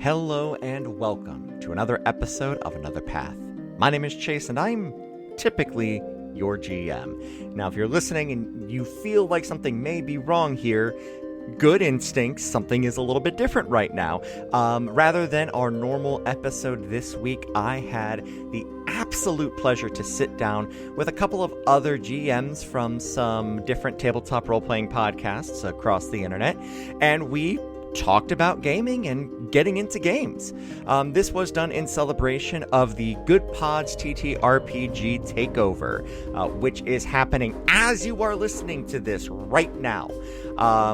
Hello and welcome to another episode of Another Path. My name is Chase and I'm typically your GM. Now, if you're listening and you feel like something may be wrong here, good instincts, something is a little bit different right now. Rather than our normal episode this week, I had the absolute pleasure to sit down with a couple of other GMs from some different tabletop role-playing podcasts across the internet, and we talked about gaming and getting into games. This was done in celebration of the Goodpods TTRPG Takeover, which is happening as you are listening to this right now.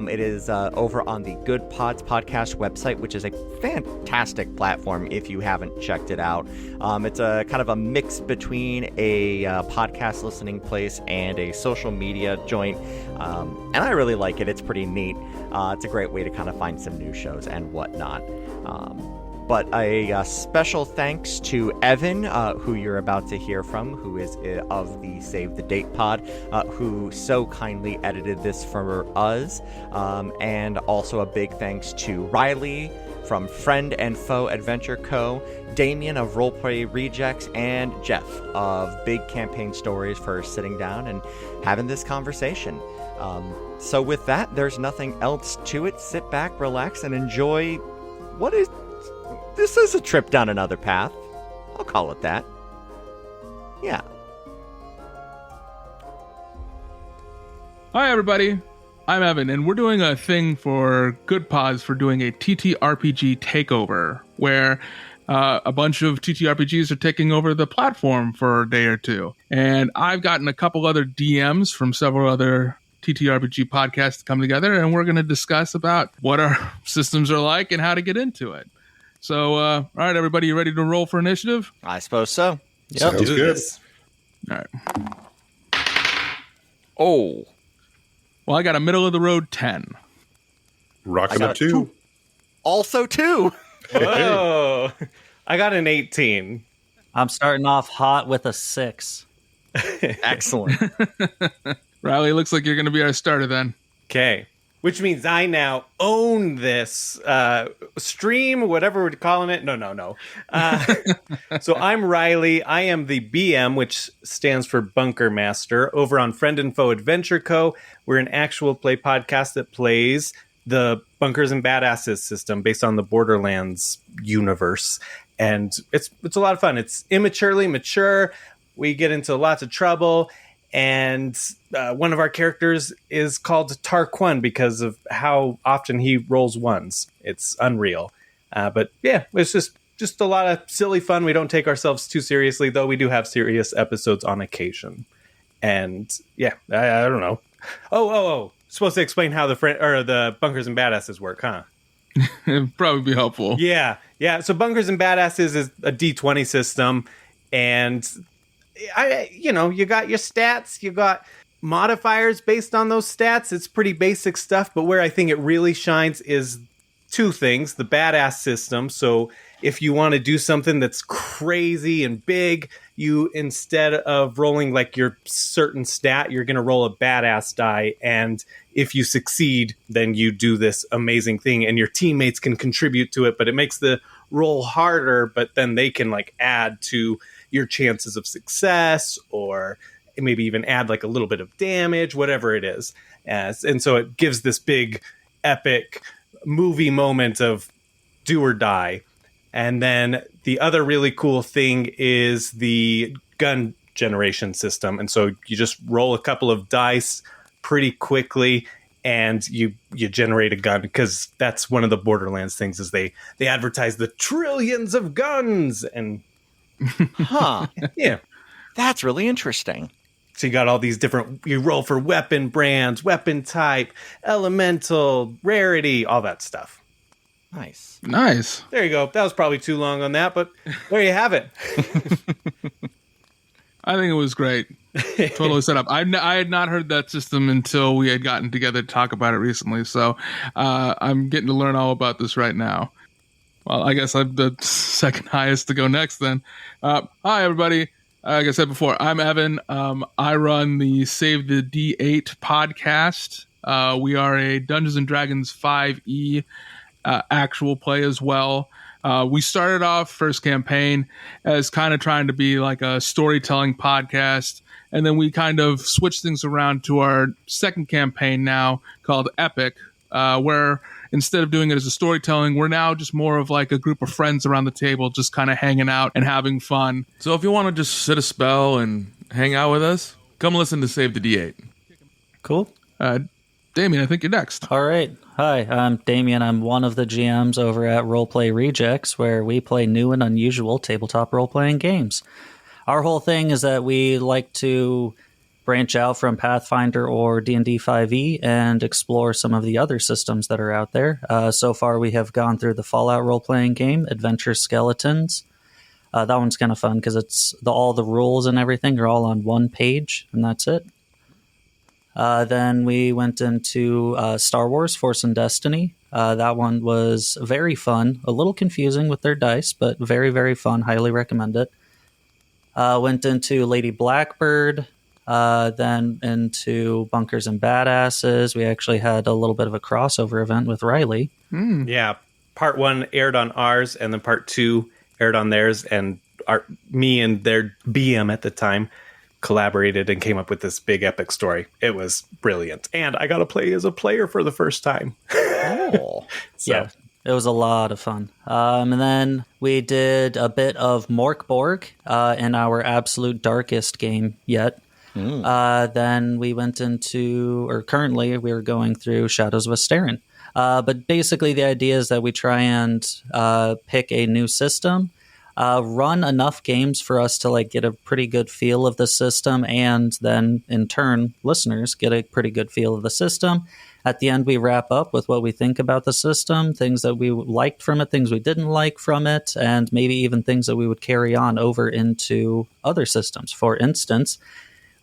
It is over on the Goodpods podcast website, which is a fantastic platform if you haven't checked it out. It's a kind of a mix between a podcast listening place and a social media joint, and I really like it. It's pretty neat. It's a great way to kind of find some new shows and whatnot. But a special thanks to Evan, who you're about to hear from, who is of the Save the Date pod, who so kindly edited this for us. And also a big thanks to Riley from Friend and Foe Adventure Co., Damien of Roleplay Rejects, and Jeff of Big Campaign Stories for sitting down and having this conversation. So with that, there's nothing else to it. Sit back, relax, and enjoy this is a trip down another path. I'll call it that. Yeah. Hi, everybody. I'm Evan, and we're doing a thing for Goodpods for doing a TTRPG takeover, where a bunch of TTRPGs are taking over the platform for a day or two. And I've gotten a couple other DMs from several other TTRPG podcasts to come together, and we're going to discuss about what our systems are like and how to get into it. So, all right, everybody, you ready to roll for initiative? I suppose so. Yep. Sounds good. All right. Oh. Well, I got a middle-of-the-road 10. Rocking up 2. Also 2. Whoa. I got an 18. I'm starting off hot with a 6. Excellent. Riley, looks like you're going to be our starter then. Okay. Which means I now own this stream, whatever we're calling it. No. So I'm Riley. I am the BM, which stands for Bunker Master, over on Friend and Foe Adventure Co. We're an actual play podcast that plays the Bunkers and Badasses system based on the Borderlands universe. And it's a lot of fun. It's immaturely mature. We get into lots of trouble. And one of our characters is called Tarquin because of how often he rolls ones. It's unreal. But yeah, it's just a lot of silly fun. We don't take ourselves too seriously, though we do have serious episodes on occasion. And yeah, I don't know. Oh. Supposed to explain how the Bunkers and Badasses work, huh? It'd probably be helpful. Yeah. So Bunkers and Badasses is a D20 system, and you got your stats, you got modifiers based on those stats. It's pretty basic stuff, but where I think it really shines is two things. The badass system. So if you want to do something that's crazy and big, you, instead of rolling like your certain stat, you're going to roll a badass die. And if you succeed, then you do this amazing thing and your teammates can contribute to it, but it makes the roll harder, but then they can like add to your chances of success, or maybe even add like a little bit of damage, whatever it is. And so it gives this big epic movie moment of do or die. And then the other really cool thing is the gun generation system. And so you just roll a couple of dice pretty quickly and you generate a gun, because that's one of the Borderlands things is they advertise the trillions of guns and Huh. Yeah. That's really interesting. So you got all these different, you roll for weapon brands, weapon type, elemental, rarity, all that stuff. Nice. There you go. That was probably too long on that, but there you have it. I think it was great. Totally set up. I had not heard that system until we had gotten together to talk about it recently, so I'm getting to learn all about this right now. Well, I guess I'm the second highest to go next then. Hi, everybody. Like I said before, I'm Evan. I run the Save the D8 podcast. We are a Dungeons & Dragons 5e actual play as well. We started off first campaign as kind of trying to be like a storytelling podcast, and then we kind of switched things around to our second campaign now called Epic, where instead of doing it as a storytelling, we're now just more of like a group of friends around the table, just kind of hanging out and having fun. So if you want to just sit a spell and hang out with us, come listen to Save the D8. Cool. Damien, I think you're next. All right. Hi, I'm Damien. I'm one of the GMs over at Roleplay Rejects, where we play new and unusual tabletop role-playing games. Our whole thing is that we like to branch out from Pathfinder or D&D 5e and explore some of the other systems that are out there. So far, we have gone through the Fallout role-playing game, Adventure Skeletons. That one's kind of fun because it's all the rules and everything are all on one page, and that's it. Then we went into Star Wars Force and Destiny. That one was very fun, a little confusing with their dice, but very, very fun. Highly recommend it. Went into Lady Blackbird, then into Bunkers and Badasses. We actually had a little bit of a crossover event with Riley. Yeah, part 1 aired on ours, and then part 2 aired on theirs, and me and their BM at the time collaborated and came up with this big epic story. It was brilliant. And I got to play as a player for the first time. Oh. Yeah, it was a lot of fun. And then we did a bit of Morkborg in our absolute darkest game yet. Then we went into, or currently we are going through Shadows of Asterin. But basically the idea is that we try and pick a new system, run enough games for us to like get a pretty good feel of the system, and then in turn listeners get a pretty good feel of the system. At the end we wrap up with what we think about the system, things that we liked from it, things we didn't like from it, and maybe even things that we would carry on over into other systems. For instance,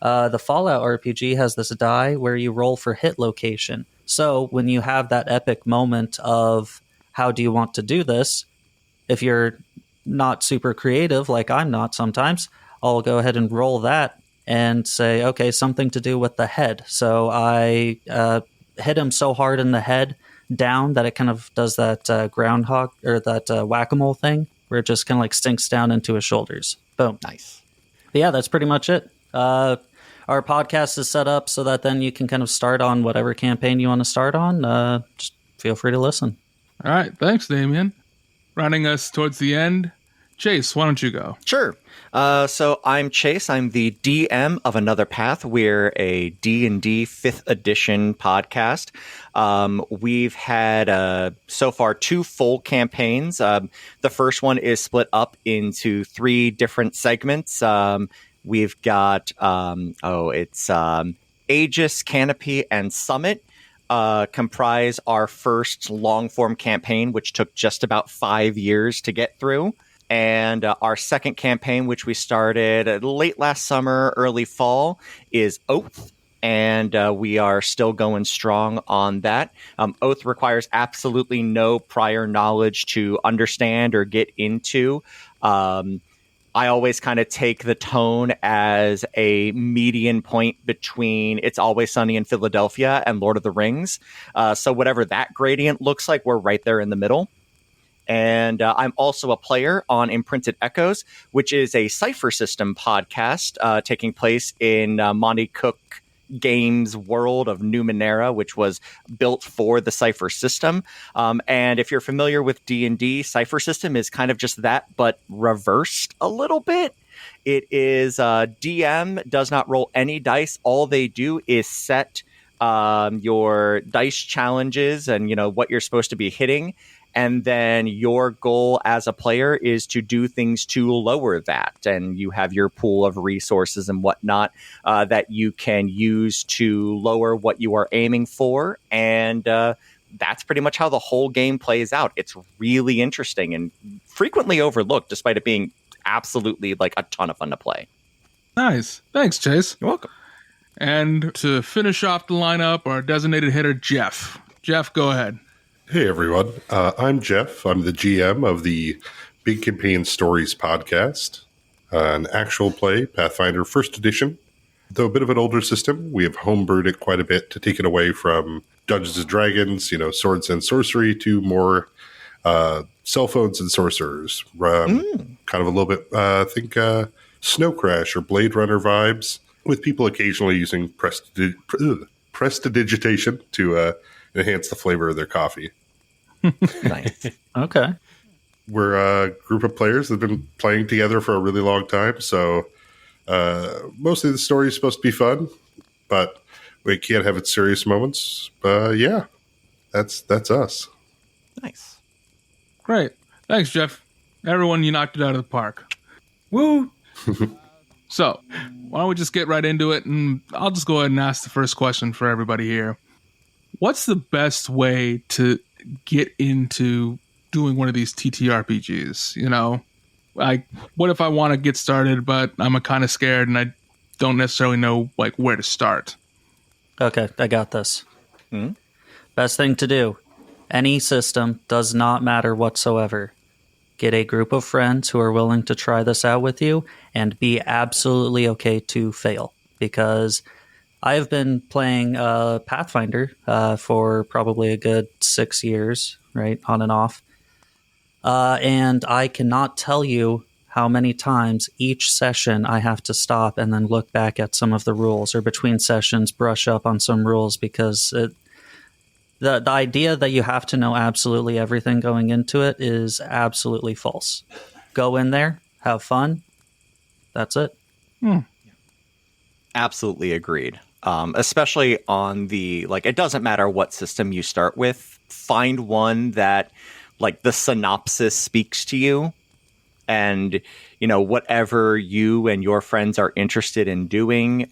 the Fallout RPG has this die where you roll for hit location. So when you have that epic moment of how do you want to do this, if you're not super creative, like I'm not sometimes, I'll go ahead and roll that and say, okay, something to do with the head. So I hit him so hard in the head down that it kind of does that groundhog or that whack-a-mole thing where it just kind of like sinks down into his shoulders. Boom. Nice. But yeah, that's pretty much it. Our podcast is set up so that then you can kind of start on whatever campaign you want to start on. Just feel free to listen. All right. Thanks, Damien. Rounding us towards the end, Chase, why don't you go? Sure. So I'm Chase. I'm the DM of Another Path. We're a D&D 5th edition podcast. We've had so far 2 full campaigns. The first one is split up into 3 different segments. We've got Aegis, Canopy, and Summit. Comprise our first long-form campaign, which took just about 5 years to get through. And our second campaign, which we started late last summer, early fall, is Oath. And we are still going strong on that. Oath requires absolutely no prior knowledge to understand or get into. I always kind of take the tone as a median point between It's Always Sunny in Philadelphia and Lord of the Rings. So whatever that gradient looks like, we're right there in the middle. And I'm also a player on Imprinted Echoes, which is a cipher system podcast taking place in Monty Cook Games' world of Numenera, which was built for the cipher system. And if you're familiar with D&D, cipher system is kind of just that, but reversed a little bit. It is DM does not roll any dice. All they do is set your dice challenges and what you're supposed to be hitting. And then your goal as a player is to do things to lower that. And you have your pool of resources and whatnot that you can use to lower what you are aiming for. And that's pretty much how the whole game plays out. It's really interesting and frequently overlooked, despite it being absolutely like a ton of fun to play. Nice. Thanks, Chase. You're welcome. And to finish off the lineup, our designated hitter, Jeff. Jeff, go ahead. Hey, everyone. I'm Jeff. I'm the GM of the Big Campaign Stories podcast, an actual play, Pathfinder 1st Edition. Though a bit of an older system, we have homebrewed it quite a bit to take it away from Dungeons & Dragons, swords and sorcery, to more cell phones and sorcerers. Kind of a little bit, I think, Snow Crash or Blade Runner vibes, with people occasionally using prestidigitation to enhance the flavor of their coffee. Nice. Okay. We're a group of players that have been playing together for a really long time, so mostly the story is supposed to be fun, but we can't have its serious moments. Yeah, that's us. Nice. Great. Thanks, Jeff. Everyone, you knocked it out of the park. Woo! So, why don't we just get right into it, and I'll just go ahead and ask the first question for everybody here. What's the best way to get into doing one of these TTRPGs? You know, like, what if I want to get started, but I'm kind of scared and I don't necessarily know, like, where to start? Okay, I got this. Best thing to do. Any system, does not matter whatsoever. Get a group of friends who are willing to try this out with you and be absolutely okay to fail. Because I have been playing Pathfinder for probably a good 6 years, right, on and off. And I cannot tell you how many times each session I have to stop and then look back at some of the rules, or between sessions brush up on some rules, because the idea that you have to know absolutely everything going into it is absolutely false. Go in there, have fun. That's it. Absolutely agreed. Especially on the, like, it doesn't matter what system you start with. Find one that, like, the synopsis speaks to you, and, you know, whatever you and your friends are interested in doing,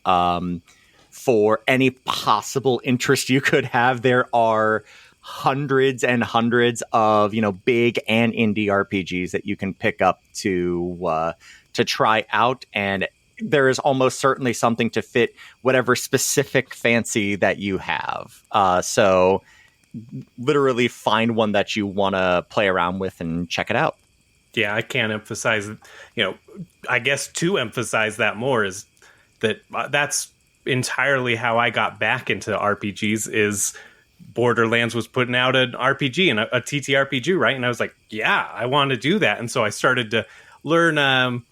for any possible interest you could have, there are hundreds and hundreds of, you know, big and indie RPGs that you can pick up to try out, and there is almost certainly something to fit whatever specific fancy that you have. So literally find one that you want to play around with and check it out. Yeah, I can't emphasize, I guess to emphasize that more is that that's entirely how I got back into RPGs. Is Borderlands was putting out an RPG and a TTRPG, right? And I was like, yeah, I want to do that. And so I started to learn,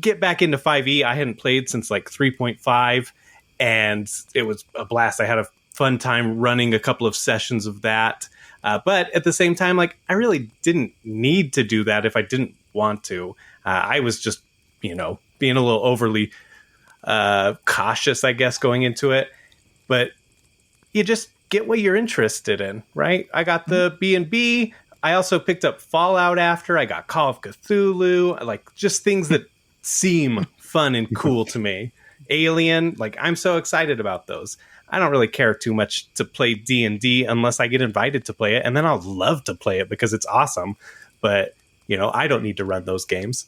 get back into 5e. I hadn't played since like 3.5, and it was a blast. I had a fun time running a couple of sessions of that. But at the same time, like, I really didn't need to do that if I didn't want to. I was just, being a little overly cautious, I guess, going into it. But you just get what you're interested in, right? I got the B&B. I also picked up Fallout after. I got Call of Cthulhu. Like, just things that seem fun and cool to me. Alien, like, I'm so excited about those. I don't really care too much to play D&D unless I get invited to play it, and then I'll love to play it because it's awesome. But, I don't need to run those games.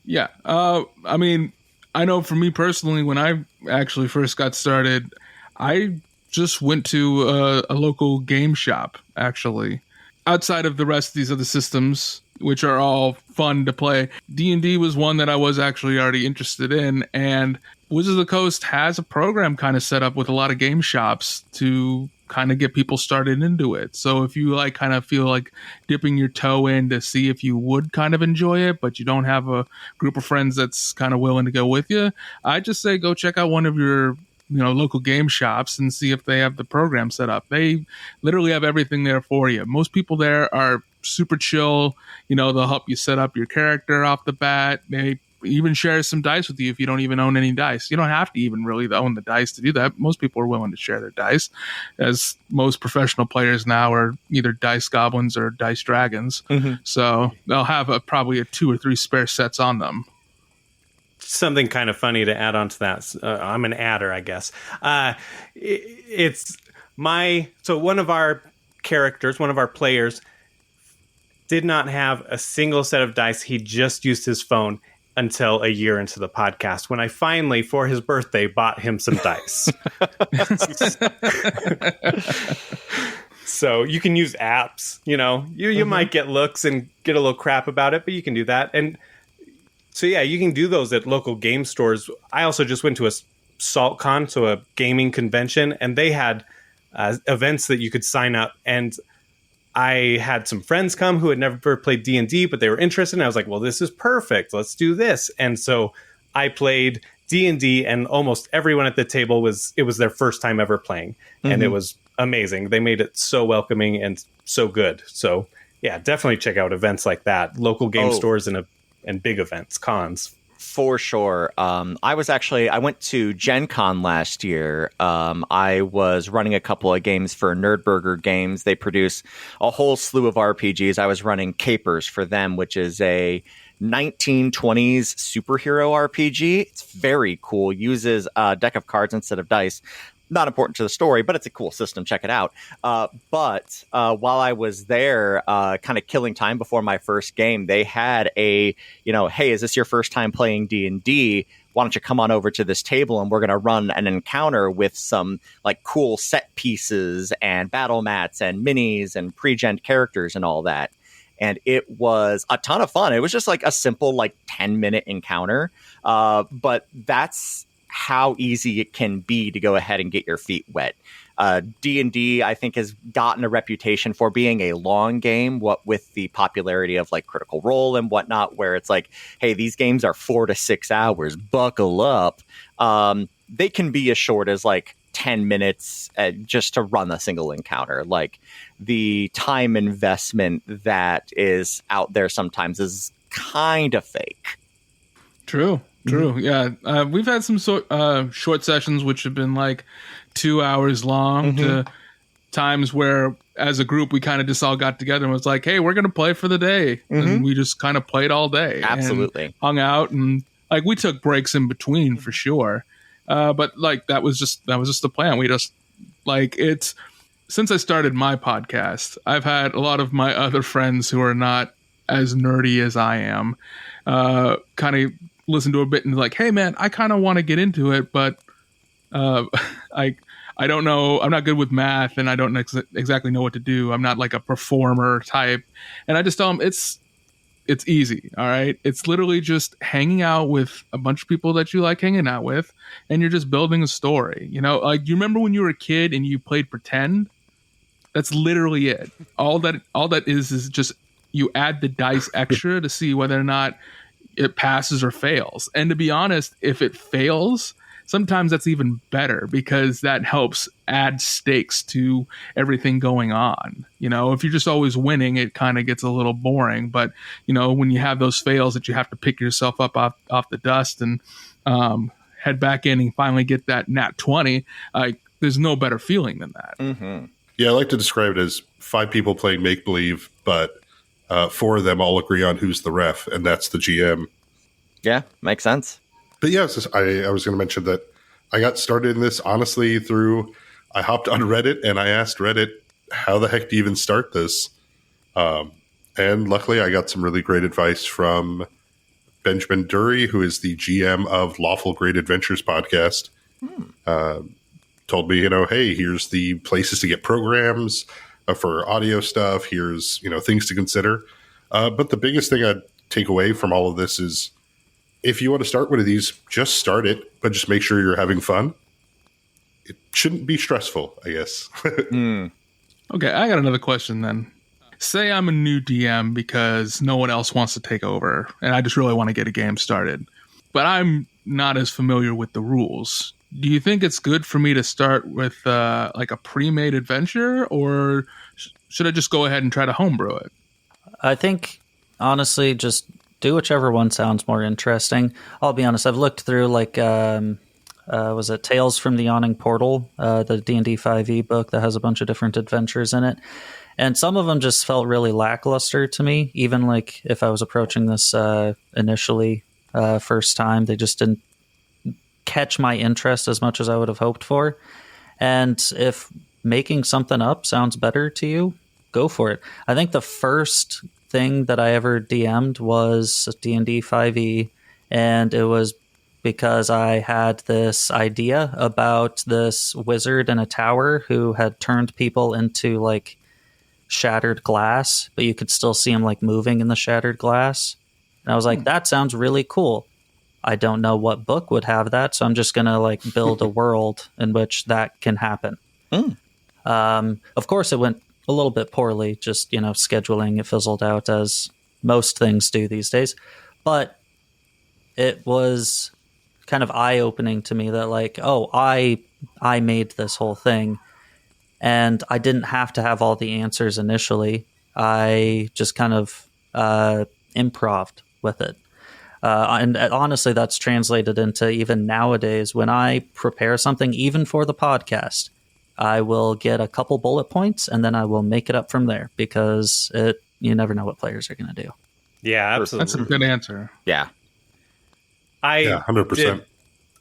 Yeah. I mean, I know for me personally, when I actually first got started, I just went to a local game shop, actually. Outside of the rest of these other systems, which are all fun to play, D&D was one that I was actually already interested in, and Wizards of the Coast has a program kind of set up with a lot of game shops to kind of get people started into it. So if you like kind of feel like dipping your toe in to see if you would kind of enjoy it, but you don't have a group of friends that's kind of willing to go with you, I just say go check out one of your local game shops and see if they have the program set up. They literally have everything there for you. Most people there are super chill. They'll help you set up your character off the bat. They even share some dice with you if you don't even own any dice. You don't have to even really own the dice to do that. Most people are willing to share their dice, as most professional players now are either dice goblins or dice dragons. So they'll have probably 2 or 3 spare sets on them. Something kind of funny to add on to that. I'm an adder, I guess. So one of our characters, one of our players, did not have a single set of dice. He just used his phone until a year into the podcast, when I finally, for his birthday, bought him some dice. So you can use apps, you might get looks and get a little crap about it, but you can do that. And so, yeah, you can do those at local game stores. I also just went to a SaltCon, so a gaming convention, and they had events that you could sign up. And I had some friends come who had never played D&D, but they were interested. And I was like, well, this is perfect. Let's do this. And so I played D&D, and almost everyone at the table it was their first time ever playing. And it was amazing. They made it so welcoming and so good. So yeah, definitely check out events like that. Local game stores and big events, cons. For sure. I went to Gen Con last year. I was running a couple of games for Nerdburger Games. They produce a whole slew of RPGs. I was running Capers for them, which is a 1920s superhero RPG. It's very cool. Uses a deck of cards instead of dice. Not important to the story, but it's a cool system. Check it out. But while I was there, kind of killing time before my first game, they had hey, is this your first time playing D&D? Why don't you come on over to this table and we're going to run an encounter with some like cool set pieces and battle mats and minis and pre-gen characters and all that. And it was a ton of fun. It was just like a simple 10-minute encounter. But that's how easy it can be to go ahead and get your feet wet. D&D, I think, has gotten a reputation for being a long game, what with the popularity of Critical Role and whatnot, where it's like, hey, these games are 4 to 6 hours, buckle up. They can be as short as 10 minutes just to run a single encounter. The time investment that is out there sometimes is kind of fake. True. Yeah. We've had some short sessions which have been 2 hours long to times where as a group we kind of just all got together and was like, hey, we're going to play for the day. And we just kind of played all day. Absolutely. And hung out and we took breaks in between for sure. But that was just the plan. We just since I started my podcast, I've had a lot of my other friends who are not as nerdy as I am, kind of listen to a bit and hey man, I kind of want to get into it, but I don't know, I'm not good with math and I don't exactly know what to do. I'm not a performer type. And I just tell them it's easy. All right. It's literally just hanging out with a bunch of people that you like hanging out with, and you're just building a story. You remember when you were a kid and you played pretend? That's literally it. All that is just you add the dice extra to see whether or not it passes or fails. And to be honest, if it fails, sometimes that's even better because that helps add stakes to everything going on. If you're just always winning, it kind of gets a little boring. But, when you have those fails that you have to pick yourself up off the dust and head back in and finally get that nat 20, there's no better feeling than that. Mm-hmm. Yeah, I like to describe it as 5 people playing make-believe, but 4 of them all agree on who's the ref, and that's the GM. Yeah, makes sense. But yeah, I was going to mention that I got started in this honestly I hopped on Reddit and I asked Reddit, how the heck do you even start this? And luckily I got some really great advice from Benjamin Dury, who is the GM of Lawful Great Adventures podcast. Told me, hey, here's the places to get programs for audio stuff. Here's, things to consider. But the biggest thing I'd take away from all of this is if you want to start one of these, just start it, but just make sure you're having fun. It shouldn't be stressful, I guess. Okay, I got another question then. Say I'm a new DM because no one else wants to take over, and I just really want to get a game started, but I'm not as familiar with the rules. Do you think it's good for me to start with a pre-made adventure, or should I just go ahead and try to homebrew it? I think, honestly, just do whichever one sounds more interesting. I'll be honest, I've looked through was it Tales from the Yawning Portal, the D&D 5e book that has a bunch of different adventures in it. And some of them just felt really lackluster to me. Even if I was approaching this initially first time, they just didn't catch my interest as much as I would have hoped for. And if making something up sounds better to you, go for it. I think the first thing that I ever DM'd was D&D 5e, and it was because I had this idea about this wizard in a tower who had turned people into shattered glass, but you could still see him moving in the shattered glass. And I was like, that sounds really cool. I don't know what book would have that, so I'm just going to build a world in which that can happen. Of course, it went a little bit poorly, just, scheduling, it fizzled out as most things do these days. But it was kind of eye-opening to me that, like, oh, I made this whole thing, and I didn't have to have all the answers initially. I just kind of improved with it. And honestly, that's translated into even nowadays when I prepare something, even for the podcast, I will get a couple bullet points and then I will make it up from there, because you never know what players are going to do. Yeah, absolutely. That's a good answer. Yeah. 100%.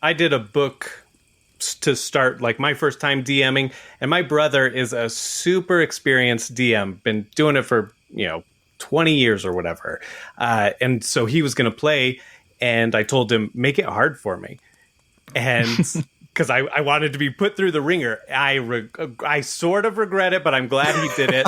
I did a book to start, like, my first time DMing, and my brother is a super experienced DM, been doing it for 20 years or whatever, and so he was going to play, and I told him, make it hard for me, and because I wanted to be put through the ringer. I sort of regret it, but I'm glad he did it.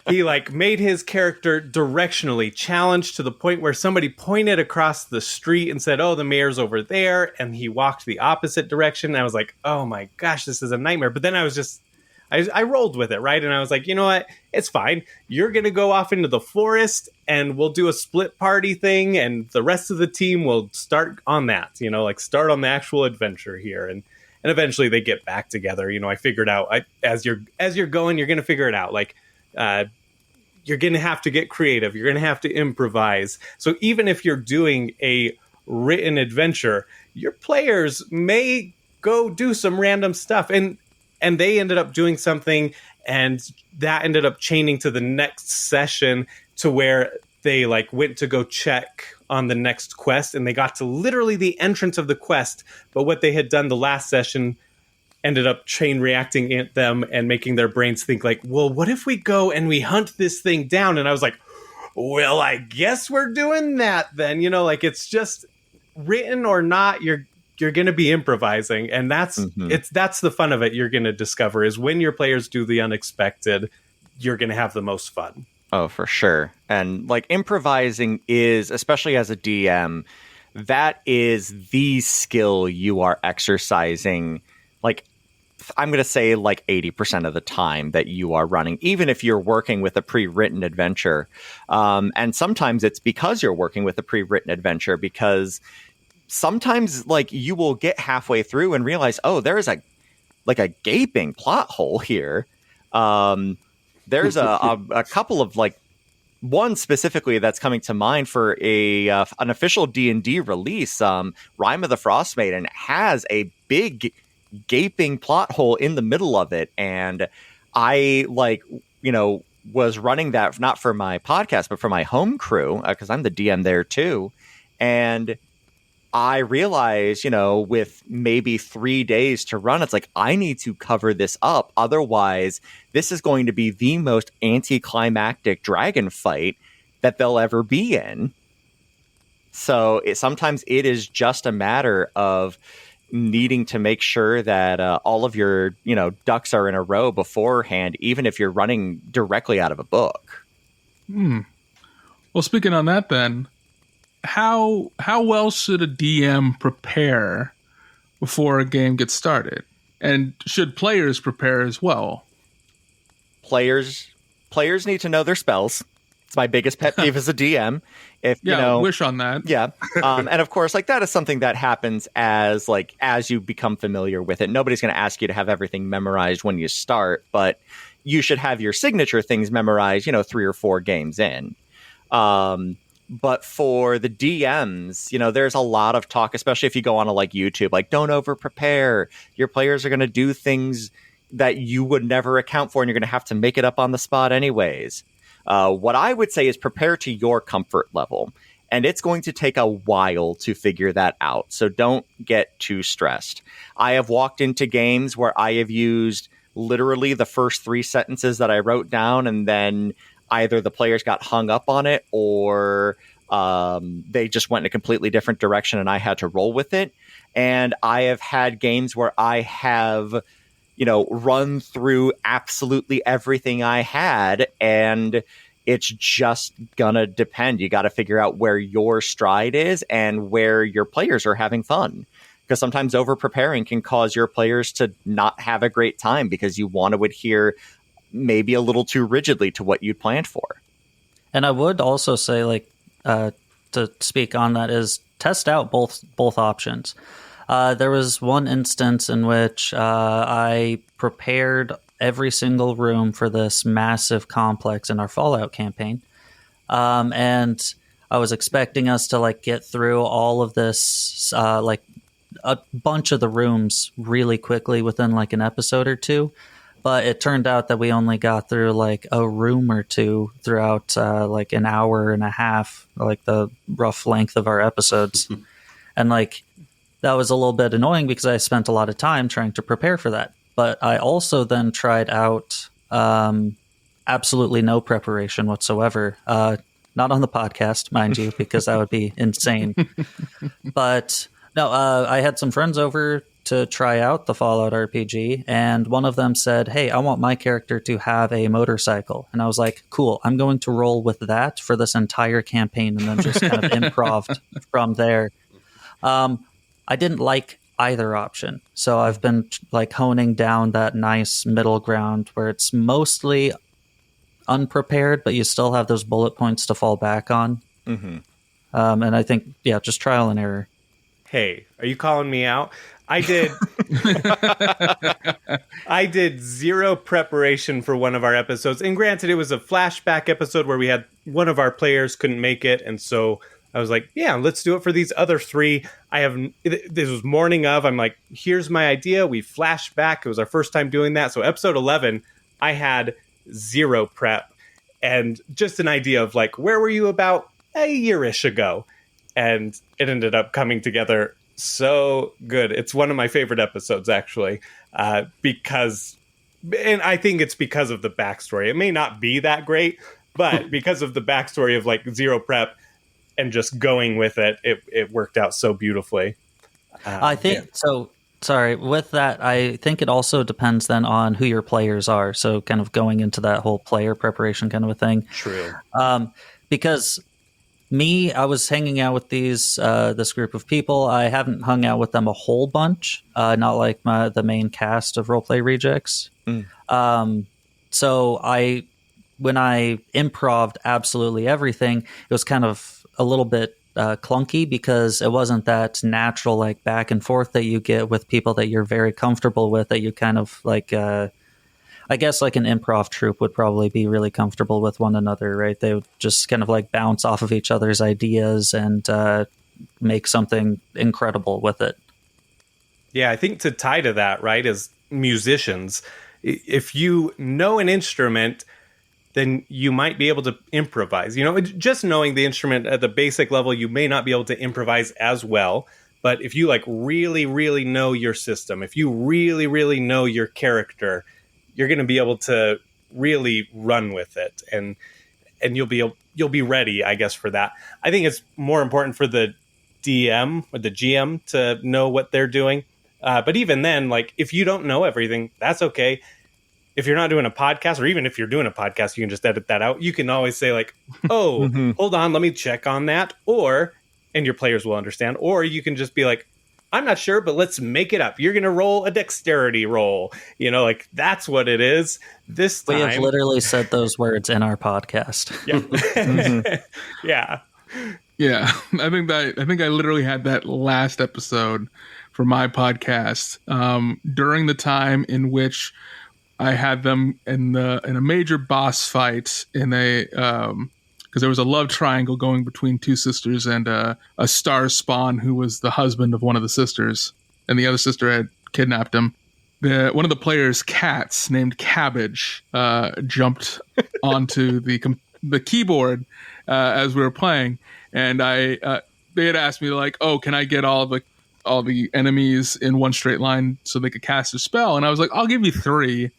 He made his character directionally challenged to the point where somebody pointed across the street and said, "Oh, the mayor's over there," and he walked the opposite direction. And I was like, "Oh my gosh, this is a nightmare." But then I rolled with it, right? And I was like, you know what? It's fine. You're going to go off into the forest and we'll do a split party thing. And the rest of the team will start on that, start on the actual adventure here. And eventually they get back together. I figured out as you're going, you're going to figure it out. You're going to have to get creative. You're going to have to improvise. So even if you're doing a written adventure, your players may go do some random stuff. And they ended up doing something, and that ended up chaining to the next session, to where they went to go check on the next quest, and they got to literally the entrance of the quest. But what they had done the last session ended up chain reacting at them and making their brains think well, what if we go and we hunt this thing down? And I was like, well, I guess we're doing that then. It's just written or not, you're going to be improvising, and that's the fun of it. You're going to discover is when your players do the unexpected, you're going to have the most fun. Oh, for sure. And improvising is, especially as a DM, that is the skill you are exercising. I'm going to say 80% of the time that you are running, even if you're working with a pre-written adventure. And sometimes it's because you're working with a pre-written adventure, because sometimes you will get halfway through and realize, oh, there's a gaping plot hole here. There's a couple of one specifically that's coming to mind for an official D&D release. Rime of the Frostmaiden has a big gaping plot hole in the middle of it, and I was running that not for my podcast but for my home crew, because I'm the DM there too, and I realized, with maybe 3 days to run, it's I need to cover this up. Otherwise, this is going to be the most anticlimactic dragon fight that they'll ever be in. So sometimes it is just a matter of needing to make sure that all of your, ducks are in a row beforehand, even if you're running directly out of a book. Well, speaking on that then, how well should a DM prepare before a game gets started? And should players prepare as well? Players need to know their spells. It's my biggest pet peeve as a DM. Wish on that. Yeah. And of course, that is something that happens as you become familiar with it. Nobody's going to ask you to have everything memorized when you start, but you should have your signature things memorized, 3 or 4 games in. But for the DMs, there's a lot of talk, especially if you go on to YouTube, don't over prepare. Your players are going to do things that you would never account for, and you're going to have to make it up on the spot anyways. What I would say is prepare to your comfort level, and it's going to take a while to figure that out. So don't get too stressed. I have walked into games where I have used literally the first 3 sentences that I wrote down, and then either the players got hung up on it or they just went in a completely different direction and I had to roll with it. And I have had games where I have, run through absolutely everything I had, and it's just gonna depend. You got to figure out where your stride is and where your players are having fun. because sometimes over preparing can cause your players to not have a great time because you want to adhere maybe a little too rigidly to what you'd planned for. And I would also say, like, to speak on that, is test out both options. There was one instance in which I prepared every single room for this massive complex in our Fallout campaign. And I was expecting us to like get through all of this, like a bunch of the rooms really quickly within like an episode or two. But it turned out that we only got through like a room or two throughout like an hour and a half, like the rough length of our episodes. And like that was a little bit annoying because I spent a lot of time trying to prepare for that. But I also then tried out absolutely no preparation whatsoever. Not on the podcast, mind you, because that would be insane. But no, I had some friends over to try out the Fallout RPG, and one of them said, "Hey, I want my character to have a motorcycle." And I was like, cool, I'm going to roll with that for this entire campaign and then just kind of improv from there. I didn't like either option, so I've been like honing down that nice middle ground where it's mostly unprepared, but you still have those bullet points to fall back on. Mm-hmm. And I think, yeah, just trial and error. Hey, are you calling me out? I did zero preparation for one of our episodes. And granted, it was a flashback episode where we had one of our players couldn't make it. And so I was like, yeah, let's do it for these other three. This was morning of, I'm like, here's my idea. We flashed back. It was our first time doing that. So episode 11, I had zero prep and just an idea of like, where were you about a year-ish ago? And it ended up coming together so good. It's one of my favorite episodes, actually, because, and I think it's because of the backstory. It may not be that great, but because of the backstory of like zero prep and just going with it, it worked out so beautifully. I think so. Sorry, with that, I think it also depends then on who your players are. So kind of going into that whole player preparation kind of a thing. True. Because I was hanging out with this group of people. I haven't hung out with them a whole bunch, not like the main cast of Roleplay Rejects. So when I improv'd absolutely everything, it was kind of a little bit clunky because it wasn't that natural, like back and forth that you get with people that you're very comfortable with, that you kind of like, I guess like an improv troupe would probably be really comfortable with one another, right? They would just kind of like bounce off of each other's ideas and make something incredible with it. Yeah, I think to tie to that, right, as musicians, if you know an instrument, then you might be able to improvise. You know, just knowing the instrument at the basic level, you may not be able to improvise as well. But if you like really, really know your system, if you really, really know your character, you're going to be able to really run with it, and you'll be ready, I guess, for that. I think it's more important for the DM or the GM to know what they're doing. But even then, like if you don't know everything, that's okay. If you're not doing a podcast, or even if you're doing a podcast, you can just edit that out. You can always say like, oh, hold on, let me check on that. And your players will understand. Or you can just be like, I'm not sure, but let's make it up. You're going to roll a dexterity roll. You know, like that's what it is this time. We have literally said those words in our podcast. Yeah. Yeah. Yeah. I think I literally had that last episode for my podcast during the time in which I had them in a major boss fight in a because there was a love triangle going between two sisters and a star spawn who was the husband of one of the sisters, and the other sister had kidnapped him. One of the players' cats named Cabbage jumped onto the keyboard as we were playing, and they had asked me like, "Oh, can I get all the enemies in one straight line so they could cast a spell?" And I was like, "I'll give you 3."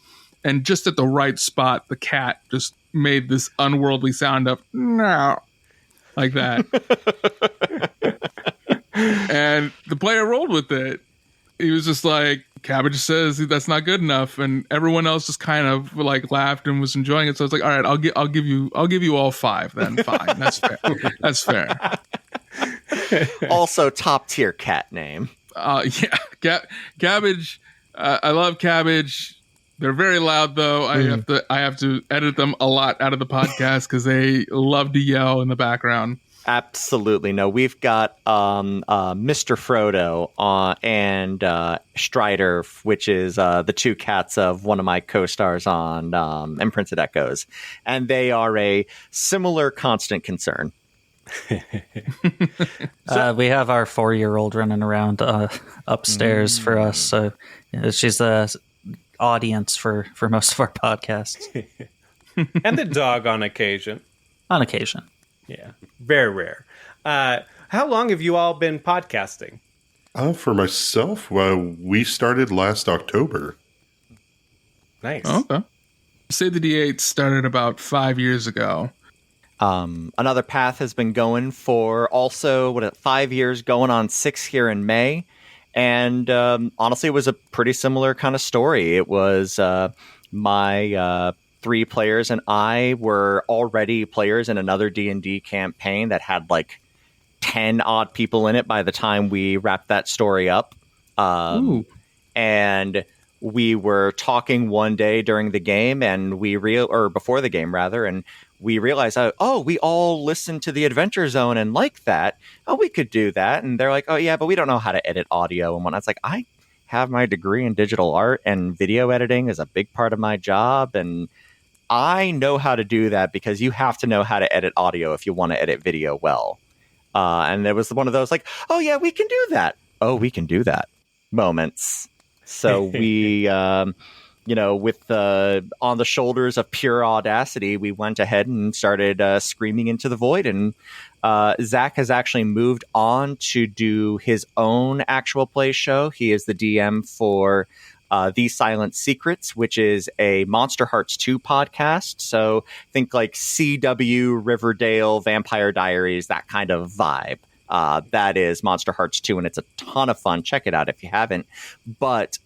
And just at the right spot, the cat just made this unworldly sound of "no," like that. And the player rolled with it. He was just like, "Cabbage says that's not good enough," and everyone else just kind of like laughed and was enjoying it. So I was like, "All right, I'll give you all 5 then. Fine, that's fair. That's fair." Also, top tier cat name. Cabbage. I love Cabbage. They're very loud, though. I have to edit them a lot out of the podcast because they love to yell in the background. Absolutely. No, we've got Mr. Frodo and Strider, which is the two cats of one of my co-stars on Imprinted Echoes. And they are a similar constant concern. We have our 4-year-old running around upstairs for us. So she's the audience for most of our podcasts. And the dog on occasion. On occasion. Yeah, very rare. How long have you all been podcasting? For myself, we started last October. Nice. Okay. Save the D8 started about 5 years ago. Another Path has been going for also 5 years, going on 6 here in May. And honestly, it was a pretty similar kind of story. It was my 3 players and I were already players in another D&D campaign that had like 10 odd people in it by the time we wrapped that story up. And we were talking one day during the game and before the game rather, and we realized, we all listen to the Adventure Zone and like that. Oh, we could do that. And they're like, oh yeah, but we don't know how to edit audio and whatnot. It's like, I have my degree in digital art and video editing is a big part of my job. And I know how to do that because you have to know how to edit audio if you want to edit video well. And there was one of those like, oh yeah, we can do that. Oh, we can do that moments. So we, with on the shoulders of pure audacity, we went ahead and started screaming into the void. And Zach has actually moved on to do his own actual play show. He is the DM for The Silent Secrets, which is a Monster Hearts 2 podcast. So think like CW, Riverdale, Vampire Diaries, that kind of vibe. That is Monster Hearts 2, and it's a ton of fun. Check it out if you haven't. But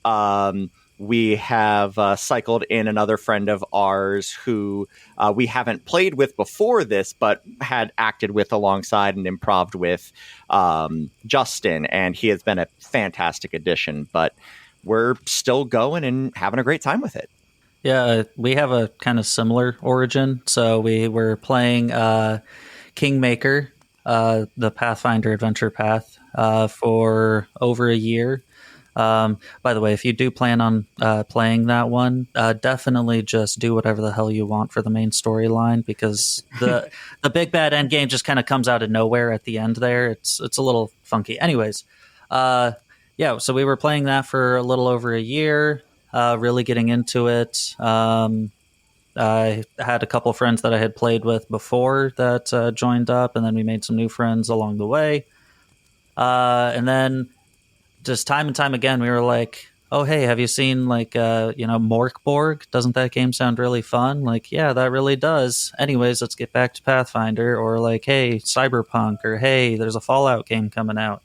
we have cycled in another friend of ours who we haven't played with before this, but had acted with alongside and improv'd with, Justin, and he has been a fantastic addition. But we're still going and having a great time with it. Yeah, we have a kind of similar origin. So we were playing Kingmaker, the Pathfinder Adventure Path, for over a year. By the way, if you do plan on playing that one, definitely just do whatever the hell you want for the main storyline, because the big bad end game just kind of comes out of nowhere at the end there. It's a little funky. Anyways, so we were playing that for a little over a year, really getting into it. I had a couple friends that I had played with before that joined up, and then we made some new friends along the way. And then just time and time again, we were like, oh, hey, have you seen Morkborg? Doesn't that game sound really fun? Like, yeah, that really does. Anyways, let's get back to Pathfinder. Or like, hey, Cyberpunk. Or hey, there's a Fallout game coming out.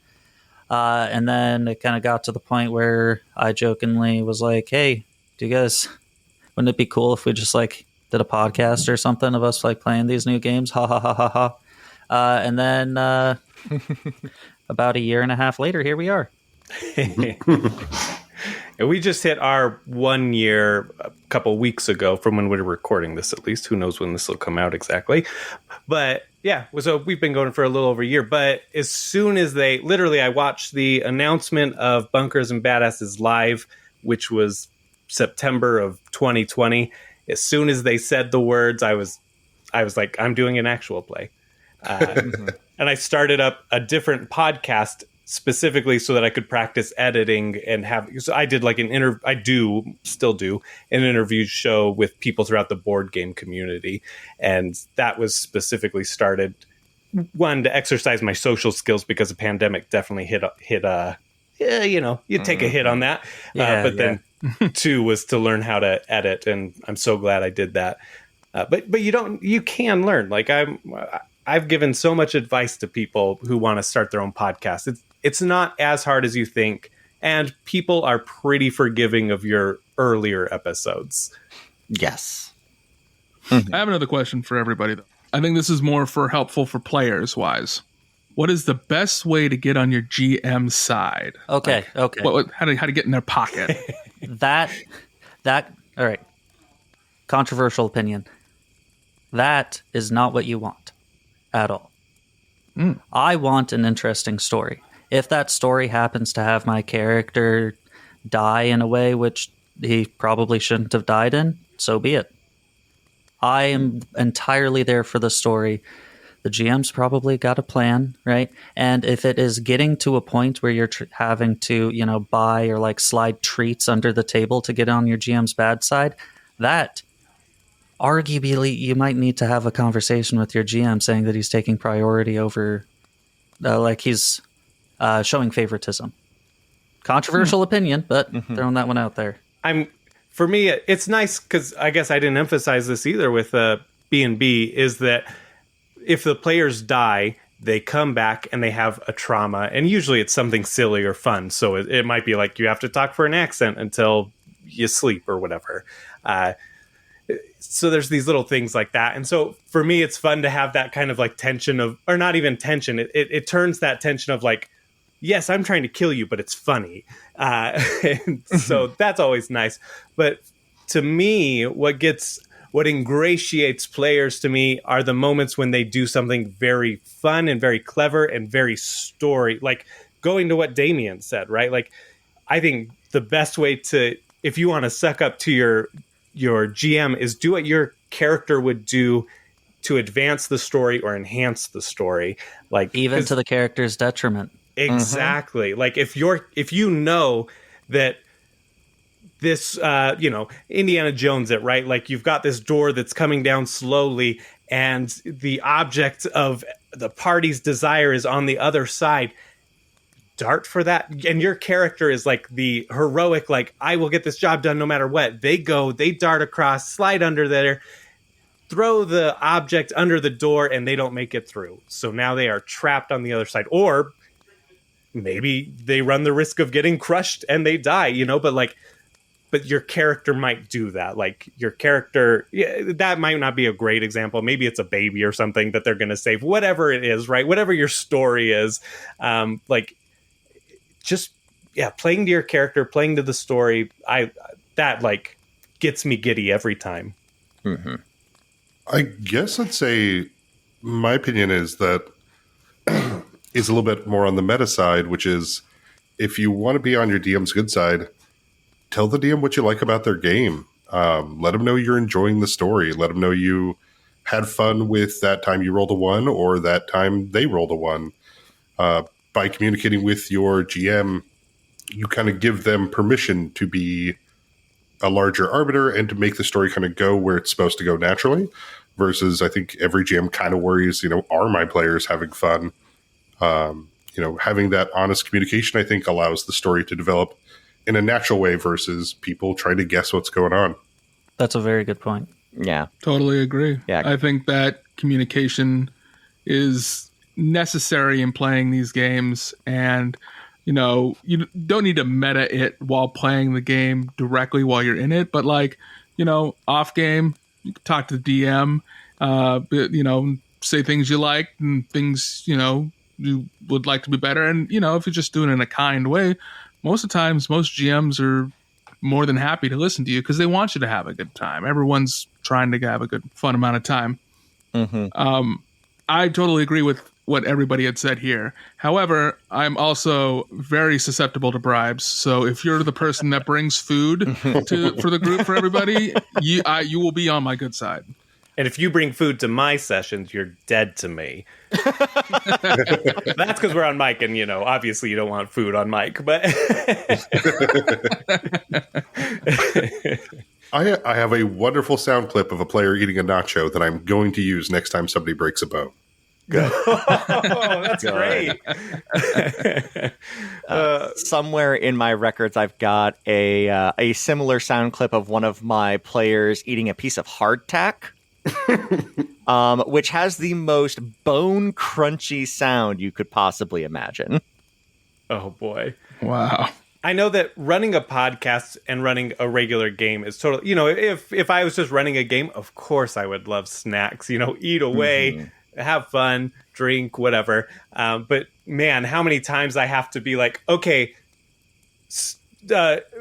And then it kind of got to the point where I jokingly was like, hey, do you guys... wouldn't it be cool if we just like did a podcast or something of us like playing these new games? Ha ha ha ha ha. And then about a year and a half later, here we are. And we just hit our 1 year a couple weeks ago from when we were recording this, at least. Who knows when this will come out exactly. But yeah, so we've been going for a little over a year. But as soon as I watched the announcement of Bunkers and Badasses Live, which was September of 2020. As soon as they said the words, I was like, I'm doing an actual play. And I started up a different podcast specifically so that I could practice editing and so I did like still do an interview show with people throughout the board game community. And that was specifically started, one, to exercise my social skills, because the pandemic definitely hit you take a hit on that. Then 2 was to learn how to edit, and I'm so glad I did that. But you can learn. Like I've given so much advice to people who want to start their own podcast. It's not as hard as you think, and people are pretty forgiving of your earlier episodes. Yes. I have another question for everybody, though. I think this is more helpful for players wise. what is the best way to get on your GM side? Okay. How to get in their pocket? That all right. Controversial opinion. That is not what you want at all. I want an interesting story. If that story happens to have my character die in a way which he probably shouldn't have died in, so be it. I am entirely there for the story. The GM's probably got a plan, right? And if it is getting to a point where you're having to, buy or like slide treats under the table to get on your GM's bad side, that arguably you might need to have a conversation with your GM saying that he's taking priority over, he's showing favoritism. Controversial opinion, but throwing that one out there. For me, it's nice because I guess I didn't emphasize this either with B&B, is that if the players die, they come back and they have a trauma, and usually it's something silly or fun. So it might be like you have to talk for an accent until you sleep or whatever. So there's these little things like that. And so for me, it's fun to have that kind of like tension of, or not even tension. It turns that tension of like, yes, I'm trying to kill you, but it's funny. And so that's always nice. But to me, what ingratiates players to me are the moments when they do something very fun and very clever and very story, like going to what Damien said, right? Like, I think the best way to, if you want to suck up to your GM, is do what your character would do to advance the story or enhance the story. Like, even to the character's detriment. Exactly. Mm-hmm. Like if you know that this, Indiana Jones it, right? Like you've got this door that's coming down slowly and the object of the party's desire is on the other side. Dart for that. And your character is like the heroic, like, I will get this job done no matter what. They dart across, slide under there, throw the object under the door, and they don't make it through. So now they are trapped on the other side. Or maybe they run the risk of getting crushed and they die, but your character might do that. Like your character, that might not be a great example. Maybe it's a baby or something that they're going to save, whatever it is, right? Whatever your story is, playing to your character, playing to the story. That gets me giddy every time. Mm-hmm. I guess I'd say my opinion is that is a little bit more on the meta side, which is if you want to be on your DM's good side, tell the DM what you like about their game. Let them know you're enjoying the story. Let them know you had fun with that time you rolled a 1 or that time they rolled a 1. By communicating with your GM, you kind of give them permission to be a larger arbiter and to make the story kind of go where it's supposed to go naturally. Versus, I think every GM kind of worries, are my players having fun? Having that honest communication, I think, allows the story to develop in a natural way versus people trying to guess what's going on. That's a very good point. Yeah. Totally agree. Yeah. I think that communication is necessary in playing these games, and you don't need to meta it while playing the game directly while you're in it, but off game, you can talk to the DM, say things you like and things you would like to be better. And if you're just doing it in a kind way, most of the times most GMs are more than happy to listen to you because they want you to have a good time. Everyone's trying to have a good fun amount of time. Mm-hmm. I totally agree with what everybody had said here. However, I'm also very susceptible to bribes. So if you're the person that brings food for the group for everybody, you will be on my good side. And if you bring food to my sessions, you're dead to me. That's because we're on mic, and obviously you don't want food on mic. But I have a wonderful sound clip of a player eating a nacho that I'm going to use next time somebody breaks a bone. Good. Oh, that's great. Somewhere in my records, I've got a similar sound clip of one of my players eating a piece of hardtack, which has the most bone crunchy sound you could possibly imagine. Oh, boy. Wow. I know that running a podcast and running a regular game is totally, if I was just running a game, of course I would love snacks, eat away. Mm-hmm. have fun, drink, whatever. But man, how many times I have to be like, okay,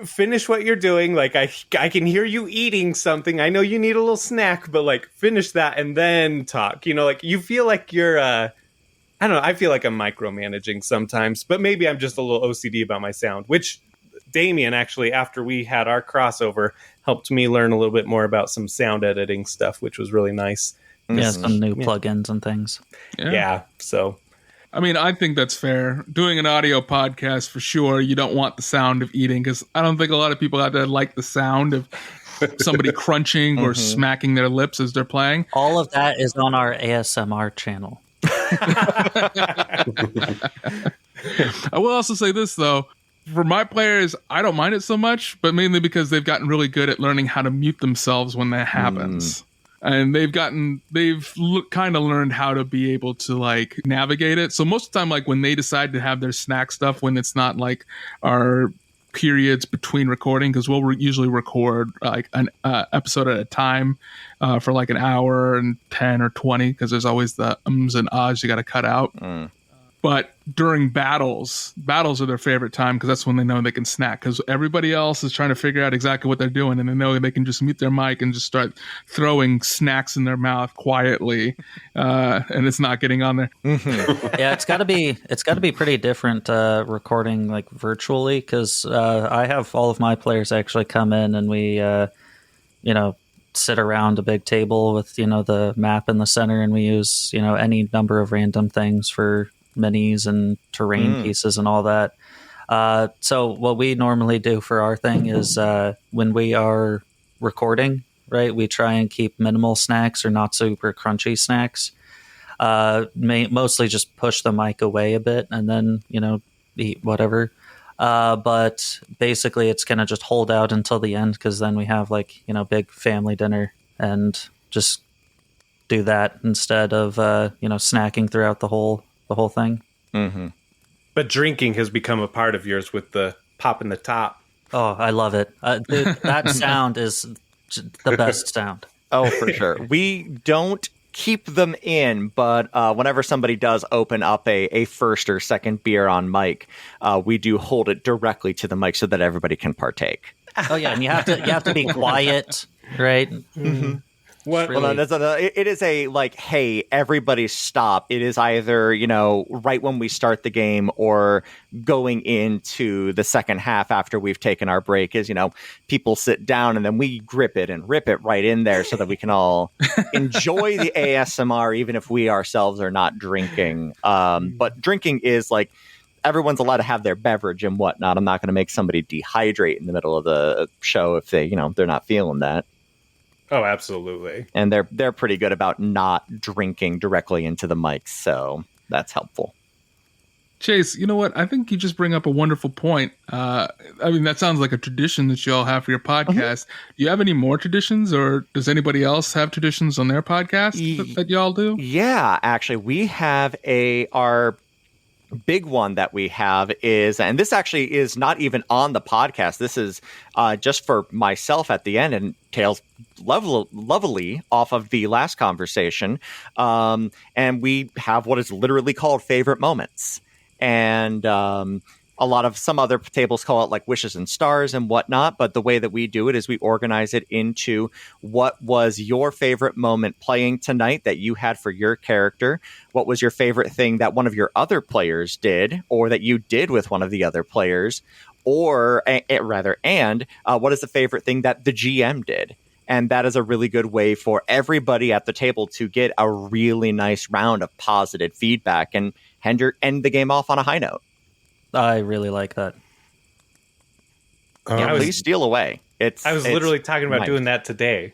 finish what you're doing. Like I can hear you eating something. I know you need a little snack, but like finish that and then talk. You know, like you feel like you're I don't know, I feel like I'm micromanaging sometimes, but maybe I'm just a little OCD about my sound, which Damien actually, after we had our crossover, helped me learn a little bit more about some sound editing stuff, which was really nice. Yeah, some new plugins and things. Yeah. So I mean, I think that's fair. Doing an audio podcast, for sure, you don't want the sound of eating, because I don't think a lot of people out there like the sound of somebody crunching or smacking their lips as they're playing. All of that is on our ASMR channel. I will also say this, though. For my players, I don't mind it so much, but mainly because they've gotten really good at learning how to mute themselves when that happens. And they've kind of learned how to be able to like navigate it. So most of the time, like when they decide to have their snack stuff, when it's not like our periods between recording, because we'll usually record like an episode at a time for like an hour and 10 or 20, because there's always the ums and ahs you got to cut out. But during battles are their favorite time, because that's when they know they can snack, because everybody else is trying to figure out exactly what they're doing, and they know they can just mute their mic and just start throwing snacks in their mouth quietly, and it's not getting on there. Yeah, it's got to be pretty different recording like virtually, because I have all of my players actually come in and we sit around a big table with the map in the center, and we use any number of random things for minis and terrain pieces and all that. So what we normally do for our thing is when we are recording, right, we try and keep minimal snacks or not super crunchy snacks. Mostly just push the mic away a bit and then eat whatever. But basically it's gonna just hold out until the end, because then we have like big family dinner and just do that instead of snacking throughout the whole thing. But drinking has become a part of yours with the pop in the top. Oh, I love it. Dude, that sound is the best sound. Oh, for sure. We don't keep them in, but whenever somebody does open up a first or second beer on mic, we do hold it directly to the mic so that everybody can partake. Oh yeah, and you have to be quiet, right? What? Really... Well, no, it is a like, hey, everybody stop. It is either, right when we start the game or going into the second half after we've taken our break is, people sit down and then we grip it and rip it right in there so that we can all enjoy the ASMR, even if we ourselves are not drinking. But drinking is like, everyone's allowed to have their beverage and whatnot. I'm not going to make somebody dehydrate in the middle of the show if they, they're not feeling that. Oh, absolutely. And they're pretty good about not drinking directly into the mics, so that's helpful. Chase, you know what? I think you just bring up a wonderful point. I mean, that sounds like a tradition that you all have for your podcast. Do you have any more traditions, or does anybody else have traditions on their podcast that y'all do? Yeah, actually, we have our big one that we have is, and this actually is not even on the podcast. This is just for myself at the end, and tails lovely off of the last conversation. And we have what is literally called favorite moments. And some other tables call it like wishes and stars and whatnot. But the way that we do it is we organize it into what was your favorite moment playing tonight that you had for your character. What was your favorite thing that one of your other players did, or that you did with one of the other players, or what is the favorite thing that the GM did? And that is a really good way for everybody at the table to get a really nice round of positive feedback and end the game off on a high note. I really like that. Please steal away. I was literally talking about doing that today.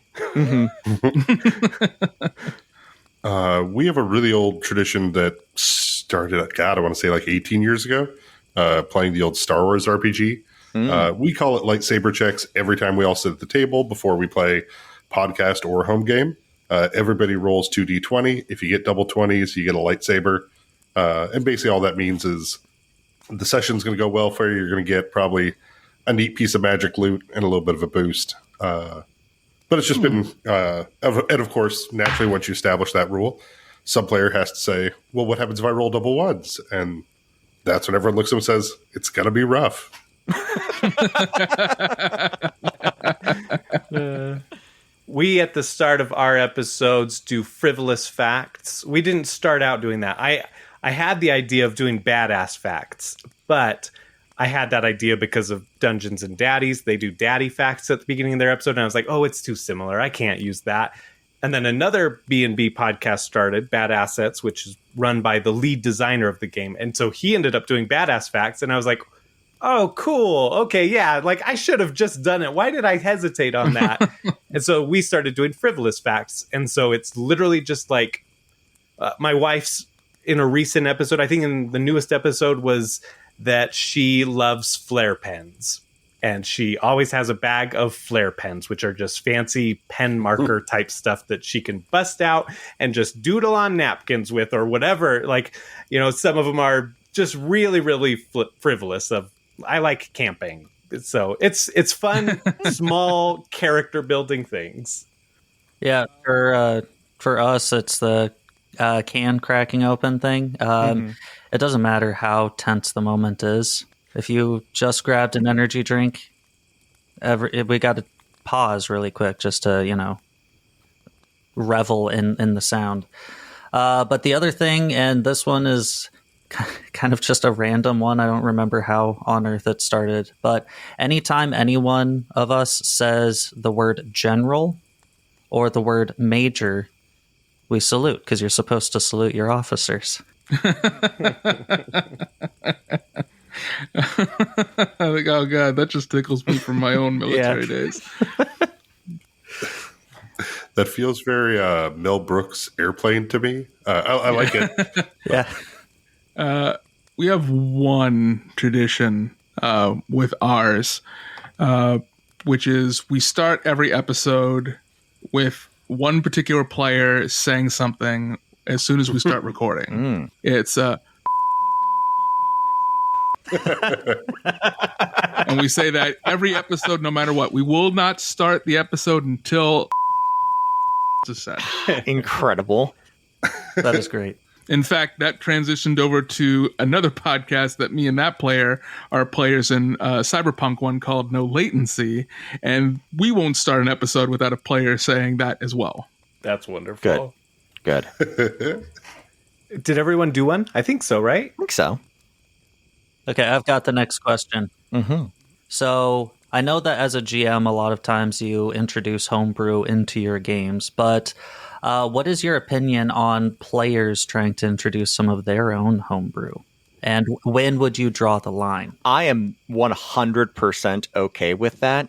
We have a really old tradition that started, I want to say like 18 years ago, playing the old Star Wars RPG. We call it lightsaber checks every time we all sit at the table before we play podcast or home game. Everybody rolls 2d20. If you get double 20s, you get a lightsaber. And basically all that means is the session's going to go well for you. You're going to get probably a neat piece of magic loot and a little bit of a boost. But it's just been, and of course, naturally, once you establish that rule, some player has to say, well, what happens if I roll double ones? And that's when everyone looks at him and says, it's going to be rough. We, at the start of our episodes, do frivolous facts. We didn't start out doing that. I had the idea of doing badass facts, but I had that idea because of Dungeons and Daddies. They do daddy facts at the beginning of their episode, and I was like, oh, it's too similar. I can't use that. And then another B&B podcast started, Bad Assets, which is run by the lead designer of the game. And so he ended up doing badass facts, and I was like, oh, cool. Okay, yeah, like I should have just done it. Why did I hesitate on that? And so we started doing frivolous facts. And so it's literally just like my wife's in a recent episode, I think in the newest episode, was that she loves flare pens. And she always has a bag of flare pens, which are just fancy pen marker type stuff that she can bust out and just doodle on napkins with or whatever. Like, you know, some of them are just really, really frivolous. I like camping. So it's fun, small character building things. Yeah, for us, it's the can cracking open thing. It doesn't matter how tense the moment is. If you just grabbed an energy drink, we got to pause really quick just to, you know, revel in the sound. But the other thing, and this one is kind of just a random one. I don't remember how on earth it started. But anytime any one of us says the word general or the word major, we salute, because you're supposed to salute your officers. I think, oh god, that just tickles me from my own military days. That feels very Mel Brooks Airplane to me. I like it. Yeah. We have one tradition with ours, which is we start every episode with one particular player saying something as soon as we start recording. It's and we say that every episode, no matter what. We will not start the episode until is said. Incredible. That is great. In fact, that transitioned over to another podcast that me and that player are players in, Cyberpunk one called No Latency, and we won't start an episode without a player saying that as well. That's wonderful. Good. Did everyone do one? I think so, right? I think so. Okay, I've got the next question. So I know that as a GM, a lot of times you introduce homebrew into your games, but what is your opinion on players trying to introduce some of their own homebrew? And when would you draw the line? I am 100% okay with that.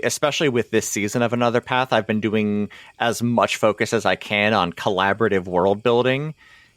Especially with this season of Another Path, I've been doing as much focus as I can on collaborative world building.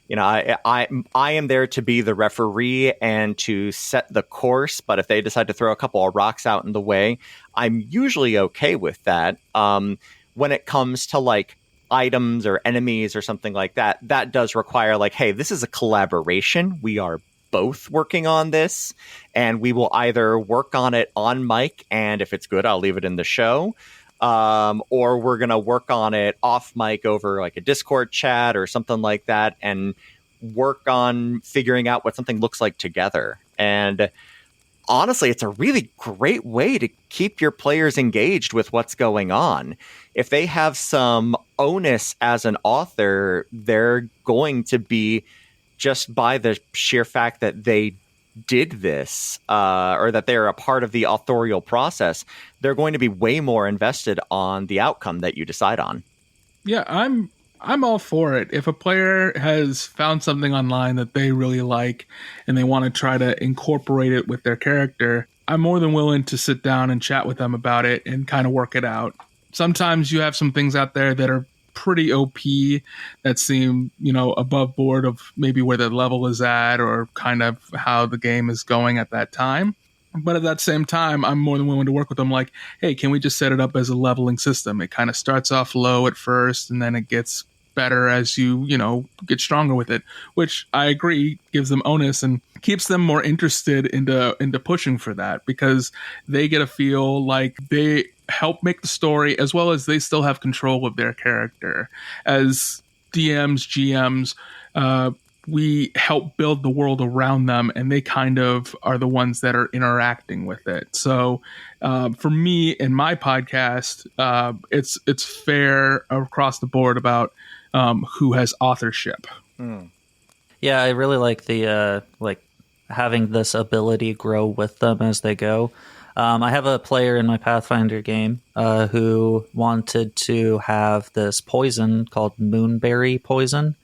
You know, I am there to be the referee and to set the course, but if they decide to throw a couple of rocks out in the way, I'm usually okay with that. When it comes to like items or enemies or something like that, that does require like, hey, this is a collaboration. We are both working on this, and we will either work on it on mic, and if it's good, I'll leave it in the show. Or we're going to work on it off mic over like a Discord chat or something like that and work on figuring out what something looks like together. And honestly, it's a really great way to keep your players engaged with what's going on. If they have some onus as an author, they're going to be, just by the sheer fact that they did this or that they're a part of the authorial process, they're going to be way more invested on the outcome that you decide on. Yeah, I'm all for it. If a player has found something online that they really like and they want to try to incorporate it with their character, I'm more than willing to sit down and chat with them about it and kind of work it out. Sometimes you have some things out there that are pretty OP that seem, you know, above board of maybe where the level is at or kind of how the game is going at that time. But at that same time, I'm more than willing to work with them like, hey, can we just set it up as a leveling system? It kind of starts off low at first and then it gets better as you get stronger with it, which I agree gives them onus and keeps them more interested into pushing for that, because they get to feel like they help make the story as well as they still have control of their character. As DMs, GMs, we help build the world around them, and they kind of are the ones that are interacting with it. So for me in my podcast, it's fair across the board about who has authorship. Yeah, I really like the having this ability grow with them as they go. I have a player in my Pathfinder game who wanted to have this poison called Moonberry poison.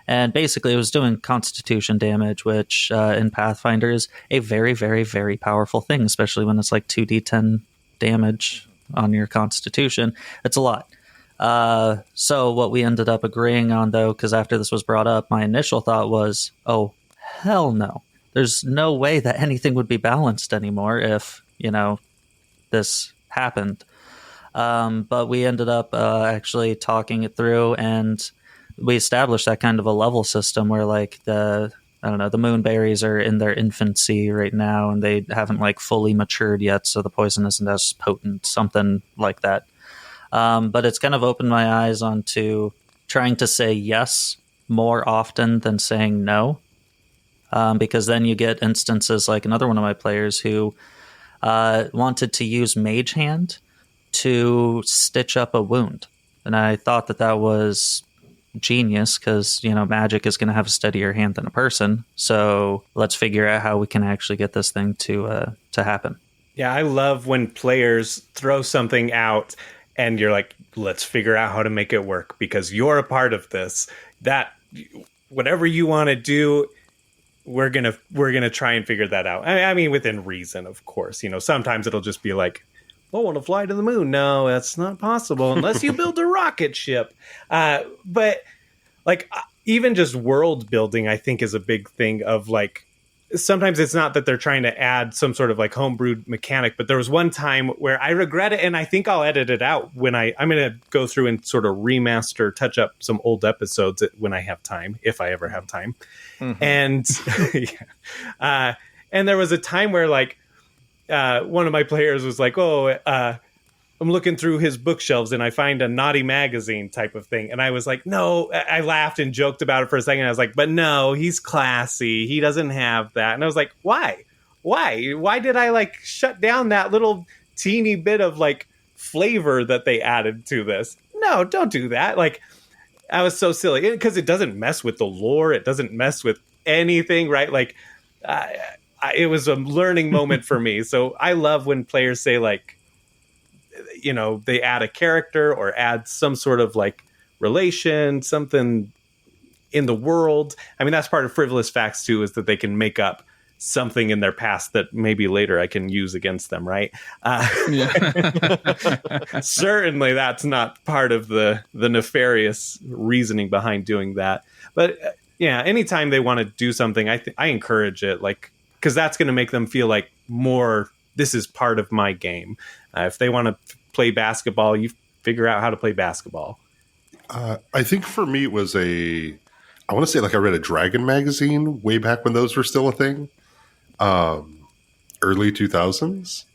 And basically, it was doing constitution damage, which in Pathfinder is a very, very, very powerful thing, especially when it's like 2d10 damage on your constitution. It's a lot. So what we ended up agreeing on, though, because after this was brought up, my initial thought was, oh, hell no. There's no way that anything would be balanced anymore if, this happened. But we ended up actually talking it through, and we established that kind of a level system where like the moonberries are in their infancy right now and they haven't like fully matured yet, so the poison isn't as potent, something like that. But it's kind of opened my eyes onto trying to say yes more often than saying no, because then you get instances like another one of my players who wanted to use Mage Hand to stitch up a wound, and I thought that was genius because magic is going to have a steadier hand than a person, so let's figure out how we can actually get this thing to happen. Yeah, I love when players throw something out and you're like, let's figure out how to make it work because you're a part of this. That whatever you want to do, we're gonna try and figure that out. I mean within reason, of course. Sometimes it'll just be like, I want to fly to the moon. No, that's not possible unless you build a rocket ship. But like even just world building, I think is a big thing of like, sometimes it's not that they're trying to add some sort of like homebrewed mechanic, but there was one time where I regret it. And I think I'll edit it out when I'm going to go through and sort of remaster, touch up some old episodes when I have time, if I ever have time. Mm-hmm. And, and there was a time where like, one of my players was like, I'm looking through his bookshelves and I find a naughty magazine type of thing. And I was like, no, I laughed and joked about it for a second. I was like, but no, he's classy. He doesn't have that. And I was like, why? Why did I like shut down that little teeny bit of like flavor that they added to this? No, don't do that. Like, I was so silly because it doesn't mess with the lore. It doesn't mess with anything, right? Like, it was a learning moment for me. So I love when players say like, they add a character or add some sort of like relation, something in the world. I mean, that's part of Frivolous Facts too, is that they can make up something in their past that maybe later I can use against them, right? Certainly that's not part of the nefarious reasoning behind doing that. But yeah, anytime they want to do something, I encourage it, like, because that's going to make them feel like more, this is part of my game. If they want to play basketball, you figure out how to play basketball. I think for me it was I want to say like I read a Dragon magazine way back when those were still a thing, early 2000s.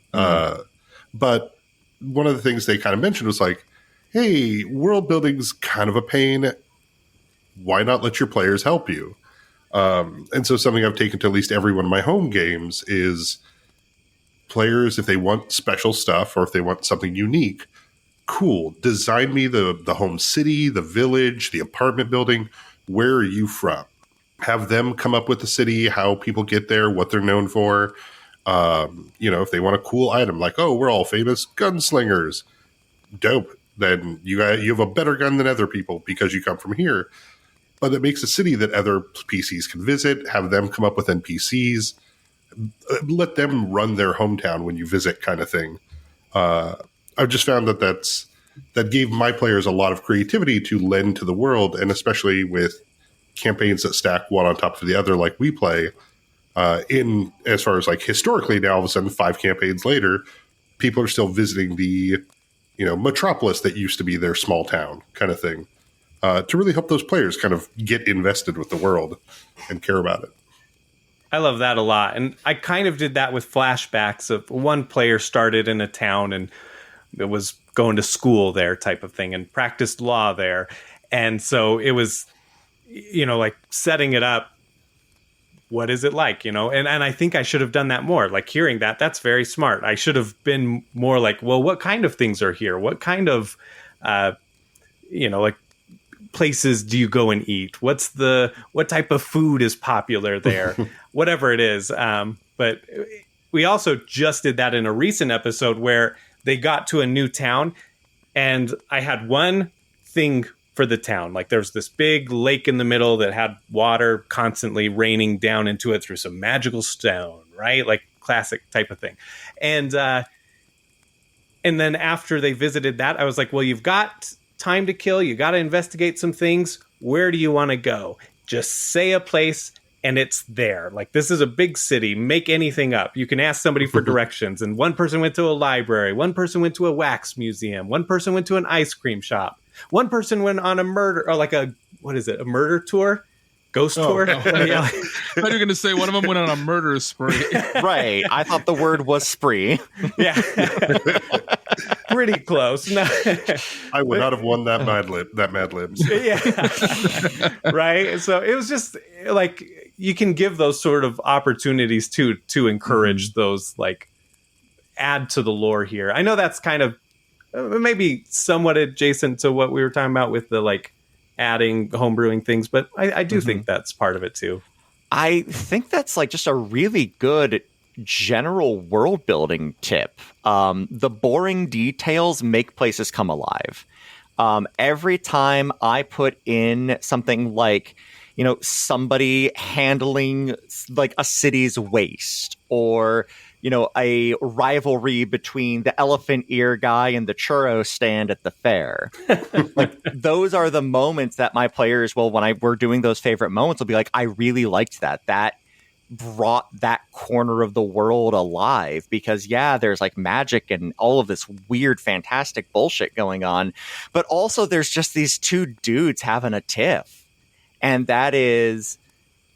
But one of the things they kind of mentioned was like, hey, world building's kind of a pain. Why not let your players help you? And so something I've taken to at least every one of my home games is players, if they want special stuff or if they want something unique, cool. Design me the home city, the village, the apartment building. Where are you from? Have them come up with the city, how people get there, what they're known for. If they want a cool item, like, oh, we're all famous gunslingers. Dope. Then you have a better gun than other people because you come from here. But it makes a city that other PCs can visit, have them come up with NPCs, let them run their hometown when you visit, kind of thing. I've just found that gave my players a lot of creativity to lend to the world, and especially with campaigns that stack one on top of the other like we play. In as far as like historically, now all of a sudden 5 campaigns later, people are still visiting the metropolis that used to be their small town, kind of thing, to really help those players kind of get invested with the world and care about it. I love that a lot. And I kind of did that with flashbacks of one player started in a town and it was going to school there type of thing and practiced law there. And so it was, like setting it up. What is it like, And I think I should have done that more. Like hearing that, that's very smart. I should have been more like, well, what kind of things are here? What kind of, like places do you go and eat? What type of food is popular there? Whatever it is. But we also just did that in a recent episode where they got to a new town and I had one thing for the town. Like there's this big lake in the middle that had water constantly raining down into it through some magical stone, right? Like classic type of thing. And then after they visited that, I was like, well, you've got time to kill. You got to investigate some things. Where do you want to go? Just say a place and it's there. Like this is a big city. Make anything up. You can ask somebody for directions. And one person went to a library. One person went to a wax museum. One person went to an ice cream shop. One person went on a murder, or like a murder tour? Ghost tour? I thought you were going to say one of them went on a murder spree. Right. I thought the word was spree. Yeah. Pretty close. No. I would not have won that Mad Libs. Yeah. Right. So it was just like you can give those sort of opportunities to encourage those, like add to the lore here. I know that's kind of maybe somewhat adjacent to what we were talking about with the like adding homebrewing things, but I do think that's part of it too. I think that's like just a really good general world building tip. The boring details make places come alive. Every time I put in something like, somebody handling like a city's waste, or a rivalry between the elephant ear guy and the churro stand at the fair. Like those are the moments that my players will, when we're doing those favorite moments, will be like, I really liked that. That brought that corner of the world alive, because there's like magic and all of this weird, fantastic bullshit going on. But also there's just these two dudes having a tiff. And that is,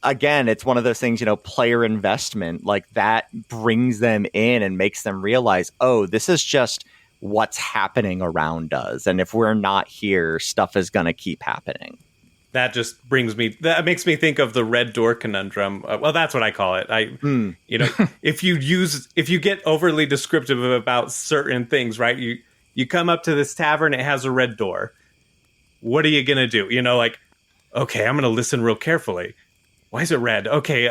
again, it's one of those things, player investment, like that brings them in and makes them realize, oh, this is just what's happening around us. And if we're not here, stuff is going to keep happening. That just that makes me think of the red door conundrum. Well, that's what I call it. If you get overly descriptive about certain things, right? You come up to this tavern, it has a red door. What are you going to do? Like, okay, I'm going to listen real carefully. Why is it red? Okay,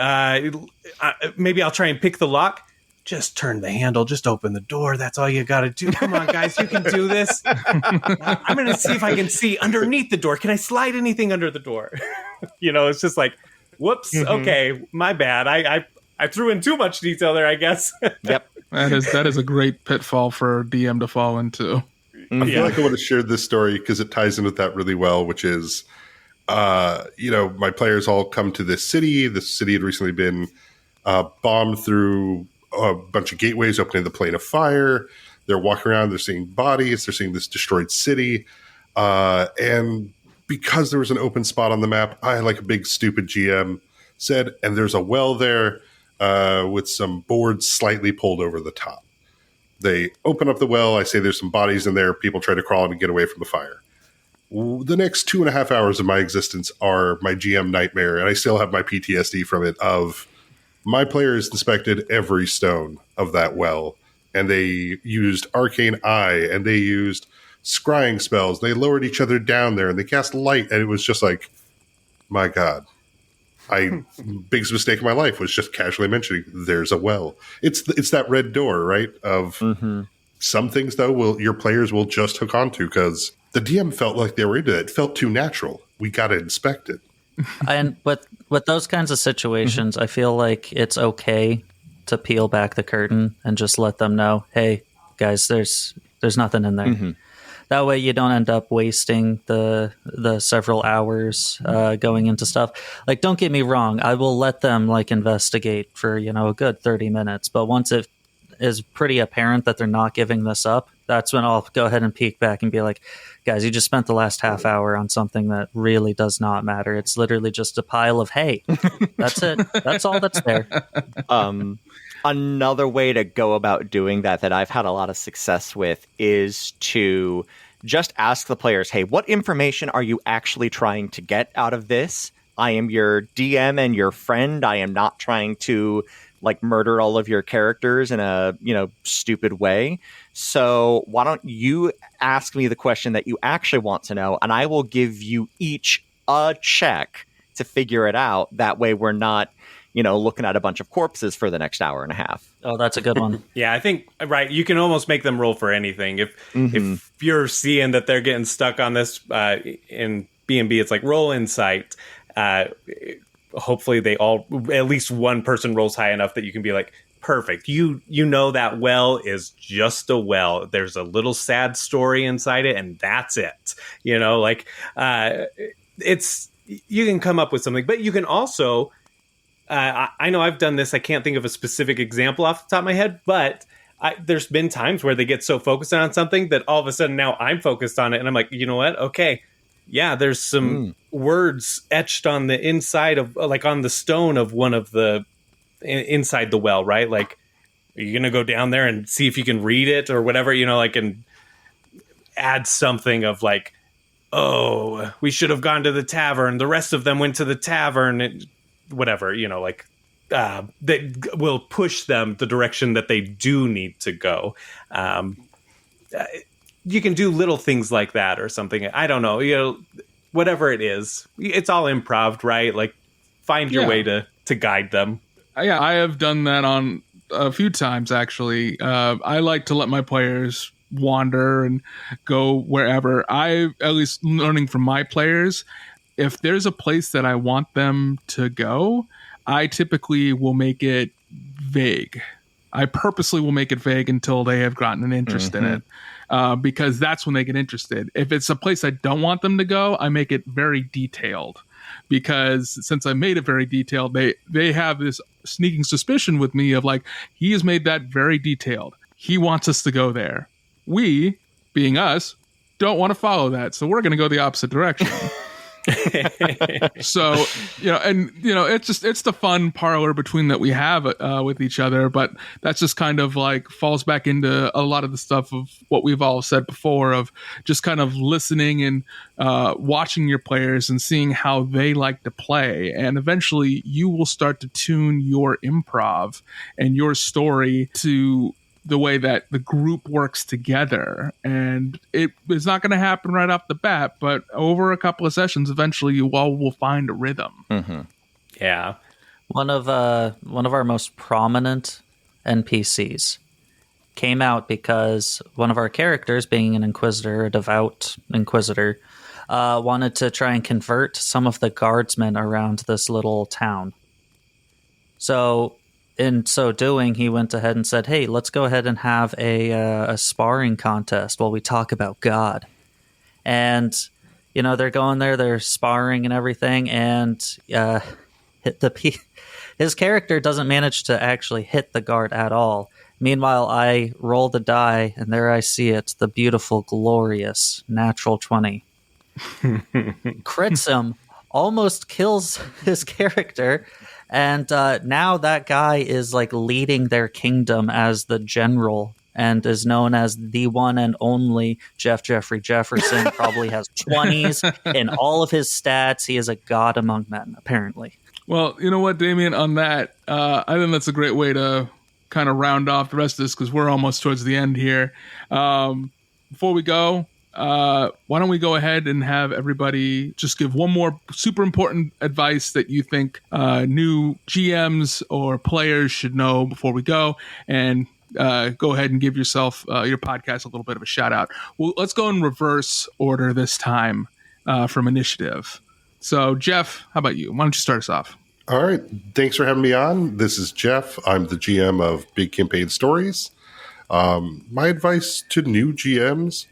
maybe I'll try and pick the lock. Just turn the handle. Just open the door. That's all you got to do. Come on, guys. You can do this. I'm going to see if I can see underneath the door. Can I slide anything under the door? It's just like, whoops. Okay, my bad. I threw in too much detail there, I guess. Yep. That is a great pitfall for DM to fall into. I feel like I would have shared this story because it ties in with that really well, which is, my players all come to this city. This city had recently been bombed through a bunch of gateways opening the Plane of Fire. They're walking around. They're seeing bodies. They're seeing this destroyed city. And because there was an open spot on the map, I, like a big stupid GM, said, and there's a well there with some boards slightly pulled over the top. They open up the well. I say there's some bodies in there. People try to crawl in and get away from the fire. The next 2.5 hours of my existence are my GM nightmare, and I still have my PTSD from it, of my players inspected every stone of that well, and they used Arcane Eye, and they used scrying spells. They lowered each other down there, and they cast light, and it was just like, my God. Biggest mistake of my life was just casually mentioning there's a well. It's that red door, right? Of some things, though, your players will just hook onto because the DM felt like they were into it. It felt too natural. We got to inspect it. And with those kinds of situations, I feel like it's okay to peel back the curtain and just let them know, hey, guys, there's nothing in there. That way you don't end up wasting the several hours going into stuff. Like, don't get me wrong, I will let them investigate for a good 30 minutes. But once it is pretty apparent that they're not giving this up, that's when I'll go ahead and peek back and be like, guys, you just spent the last half hour on something that really does not matter. It's literally just a pile of hay. That's it. That's all that's there. Another way to go about doing that I've had a lot of success with is to just ask the players, hey, what information are you actually trying to get out of this? I am your DM and your friend. I am not trying to like murder all of your characters in a, stupid way. So why don't you ask me the question that you actually want to know, and I will give you each a check to figure it out. That way we're not, looking at a bunch of corpses for the next hour and a half. Oh, that's a good one. Yeah, I think, right, you can almost make them roll for anything. If you're seeing that they're getting stuck on this in B&B, it's like roll insight. Hopefully they all, at least one person rolls high enough that you can be like, perfect. You know that well is just a well. There's a little sad story inside it, and that's it. It's, you can come up with something, but you can also, I know I've done this. I can't think of a specific example off the top of my head, but there's been times where they get so focused on something that all of a sudden now I'm focused on it, and I'm like, you know what? Okay. Yeah, there's some words etched on the inside of, like, on the stone of one of the inside the well, right? Like, are you going to go down there and see if you can read it or whatever, and add something of like, oh, we should have gone to the tavern. The rest of them went to the tavern, and whatever, that will push them the direction that they do need to go. You can do little things like that or something. I don't know, whatever it is. It's all improv, right? Like, find your way to guide them. Yeah, I have done that on a few times, actually. I like to let my players wander and go wherever. At least learning from my players, if there's a place that I want them to go, I typically will make it vague. I purposely will make it vague until they have gotten an interest in it. Because that's when they get interested. If it's a place I don't want them to go, I make it very detailed. Because since I made it very detailed, they have this sneaking suspicion with me of like, he has made that very detailed. He wants us to go there. We, being us, don't want to follow that. So we're going to go the opposite direction. So, it's the fun parlor between that we have with each other, but that's just kind of like falls back into a lot of the stuff of what we've all said before of just kind of listening and watching your players and seeing how they like to play. And eventually you will start to tune your improv and your story to the way that the group works together. And it is not going to happen right off the bat, but over a couple of sessions, eventually you all will find a rhythm. Mm-hmm. Yeah. One of our most prominent NPCs came out because one of our characters, being an inquisitor, a devout inquisitor, wanted to try and convert some of the guardsmen around this little town. So in so doing, he went ahead and said, hey, let's go ahead and have a sparring contest while we talk about God. And, they're going there, they're sparring and everything, and his character doesn't manage to actually hit the guard at all. Meanwhile, I roll the die, and there I see it, the beautiful, glorious natural 20. Crits him, almost kills his character, and now that guy is like leading their kingdom as the general and is known as the one and only Jeffrey Jefferson. Probably has 20s in all of his stats. He is a god among men, apparently. Well, you know what, Damien, on that, I think that's a great way to kind of round off the rest of this because we're almost towards the end here. Before we go, why don't we go ahead and have everybody just give one more super important advice that you think new GMs or players should know before we go, and go ahead and give yourself your podcast a little bit of a shout out. Well, let's go in reverse order this time from initiative. So, Jeff, how about you? Why don't you start us off? All right. Thanks for having me on. This is Jeff. I'm the GM of Big Campaign Stories. My advice to new GMs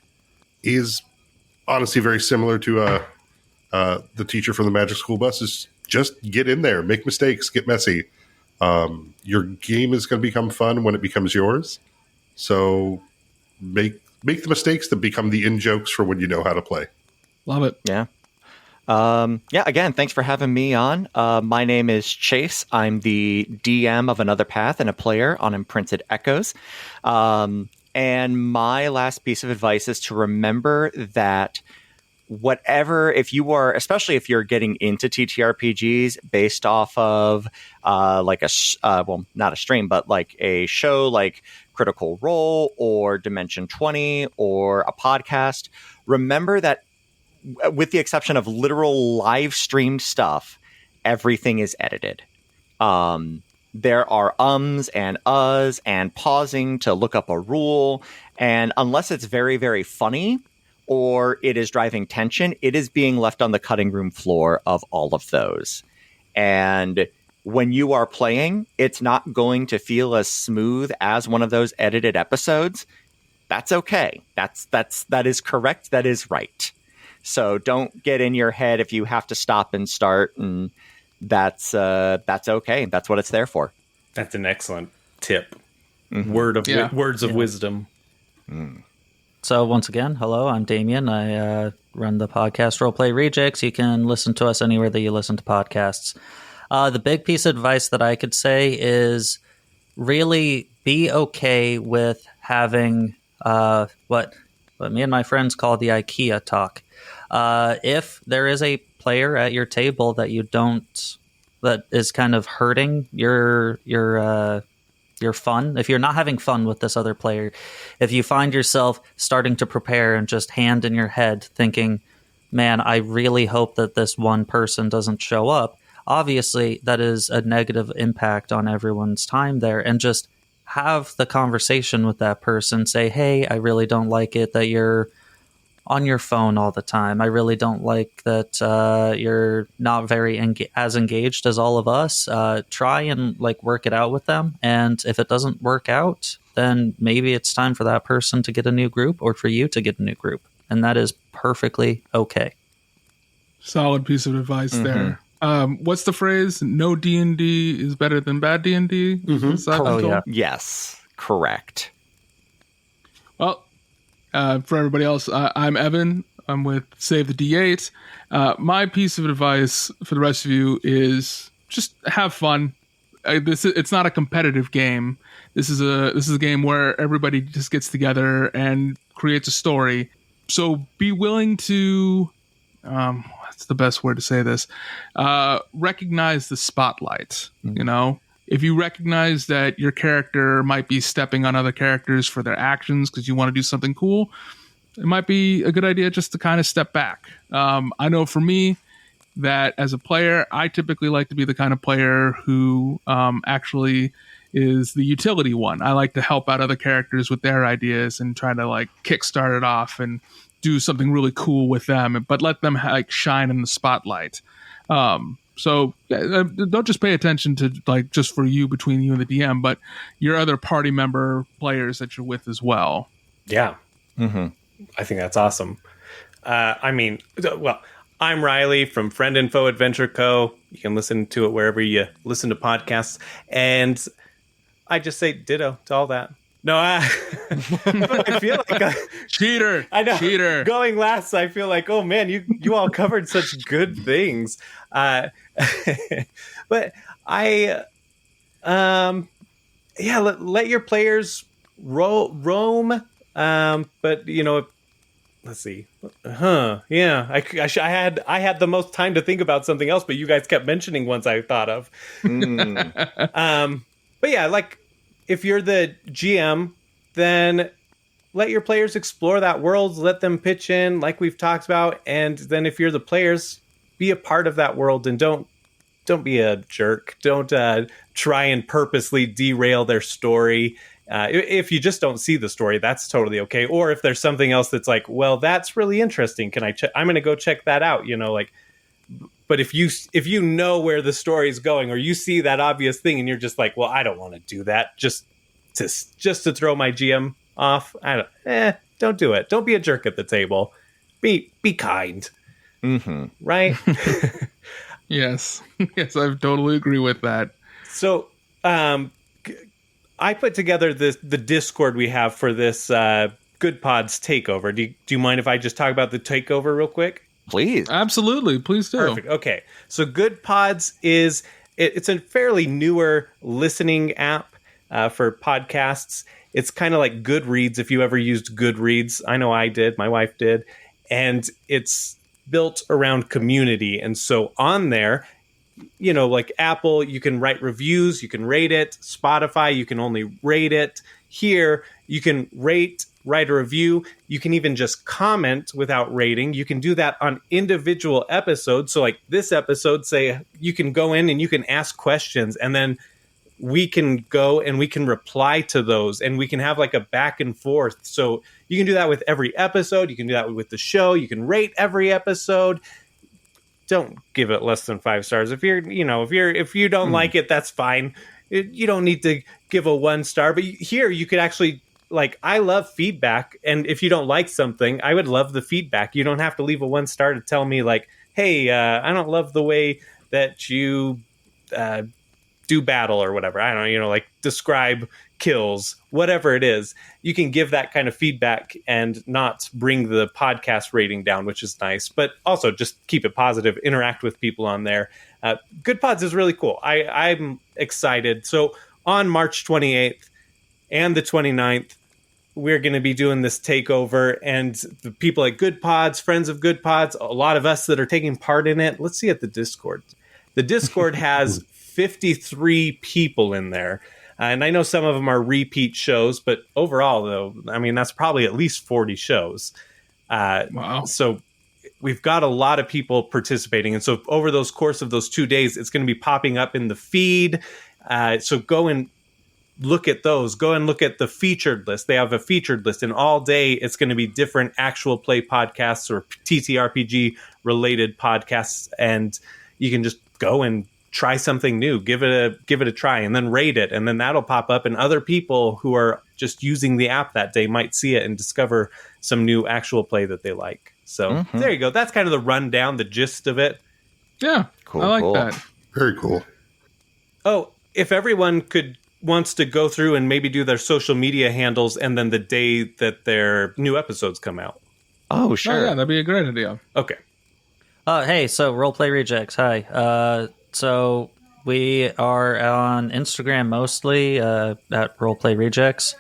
is honestly very similar to the teacher from the Magic School Bus. Is just get in there, make mistakes, get messy. Your game is going to become fun when it becomes yours. So make the mistakes that become the in-jokes for when you know how to play. Love it. Yeah. Again, thanks for having me on. My name is Chase. I'm the DM of Another Path and a player on Imprinted Echoes. And my last piece of advice is to remember that especially if you're getting into TTRPGs based off of not a stream, but like a show like Critical Role or Dimension 20 or a podcast, remember that with the exception of literal live streamed stuff, everything is edited. There are ums and uhs and pausing to look up a rule. And unless it's very, very funny or it is driving tension, it is being left on the cutting room floor of all of those. And when you are playing, it's not going to feel as smooth as one of those edited episodes. That's okay. That is correct. That is right. So don't get in your head if you have to stop and start, and that's okay. That's what it's there for. That's an excellent tip. Mm-hmm. Words of wisdom. So once again, hello, I'm Damien. I run the podcast Roleplay Rejects. You can listen to us anywhere that you listen to podcasts. The big piece of advice that I could say is really be okay with having what me and my friends call the IKEA talk. If there is a player at your table that that is kind of hurting your fun, if you're not having fun with this other player, if you find yourself starting to prepare and just hand in your head thinking, man, I really hope that this one person doesn't show up, obviously that is a negative impact on everyone's time there. And just have the conversation with that person. Say, hey, I really don't like it that you're on your phone all the time. I really don't like that you're not very as engaged as all of us. Try and work it out with them. And if it doesn't work out, then maybe it's time for that person to get a new group or for you to get a new group. And that is perfectly okay. Solid piece of advice there. What's the phrase? No D&D is better than bad D&D? Yeah. Yes, correct. Well, for everybody else, I'm Evan. I'm with Save the D8. My piece of advice for the rest of you is just have fun. It's not a competitive game. This is a game where everybody just gets together and creates a story. So be willing to, what's the best word to say this? Recognize the spotlight. You know, if you recognize that your character might be stepping on other characters for their actions because you want to do something cool, it might be a good idea just to kind of step back. I know for me that as a player, I typically like to be the kind of player who actually is the utility one. I like to help out other characters with their ideas and try to kickstart it off and do something really cool with them, but let them shine in the spotlight. So don't just pay attention to just for you, between you and the DM, but your other party member players that you're with as well. Yeah. Mm-hmm. I think that's awesome. I'm Riley from Friend Info Adventure Co. You can listen to it wherever you listen to podcasts. And I just say ditto to all that. No, but I feel like cheater. I know. Cheater. Going last, I feel like, oh man, you all covered such good things. But I, let your players roam. But let's see. Yeah, I had the most time to think about something else, but you guys kept mentioning ones I thought of. But yeah, if you're the GM, then let your players explore that world, let them pitch in like we've talked about. And then if you're the players, be a part of that world and don't be a jerk. Don't try and purposely derail their story. If you just don't see the story, that's totally okay. Or if there's something else that's well, that's really interesting. Can I check? I'm going to go check that out. But if you know where the story is going, or you see that obvious thing and you're just well, I don't want to do that just to throw my GM off. Don't do it. Don't be a jerk at the table. Be kind. Mm-hmm. Right? Yes. Yes, I totally agree with that. So, I put together the Discord we have for this Goodpods takeover. Do you mind if I just talk about the takeover real quick? Please. Absolutely. Please do. Perfect. Okay. So Goodpods it's a fairly newer listening app for podcasts. It's kind of like Goodreads, if you ever used Goodreads. I know I did. My wife did. And it's built around community. And so on there, like Apple, you can write reviews, you can rate it. Spotify, you can only rate it. Here, you can write a review. You can even just comment without rating. You can do that on individual episodes. So like this episode, say you can go in and you can ask questions, and then we can go and we can reply to those, and we can have like a back and forth. So you can do that with every episode. You can do that with the show. You can rate every episode. Don't give it less than 5 stars. If you don't like it, that's fine. You don't need to give a 1 star, but here you could actually, like, I love feedback. And if you don't like something, I would love the feedback. You don't have to leave a 1 star to tell me like, hey, I don't love the way that you, do battle or whatever. I don't know, like describe kills, whatever it is. You can give that kind of feedback and not bring the podcast rating down, which is nice, but also just keep it positive, interact with people on there. Goodpods is really cool. I'm excited. So on March 28th and the 29th, we're going to be doing this takeover, and the people at Goodpods, friends of Goodpods, a lot of us that are taking part in it. Let's see at the Discord. The Discord has 53 people in there. And I know some of them are repeat shows, but overall, though, I mean, that's probably at least 40 shows. Wow. So we've got a lot of people participating. And so over those course of those 2 days, it's going to be popping up in the feed. So go and look at those. Go and look at the featured list. They have a featured list, and all day it's going to be different actual play podcasts or TTRPG related podcasts. And you can just go and try something new, give it a try, and then rate it, and then that'll pop up, and other people who are just using the app that day might see it and discover some new actual play that they like. So there you go. That's kind of the rundown, the gist of it. Yeah, Cool, I like cool. that. Very cool. Oh, if everyone wants to go through and maybe do their social media handles, and then the day that their new episodes come out. Oh, sure. Oh, yeah, that'd be a great idea. Okay. Hey, so Roleplay Rejects, hi. So we are on Instagram mostly at Roleplay Rejects.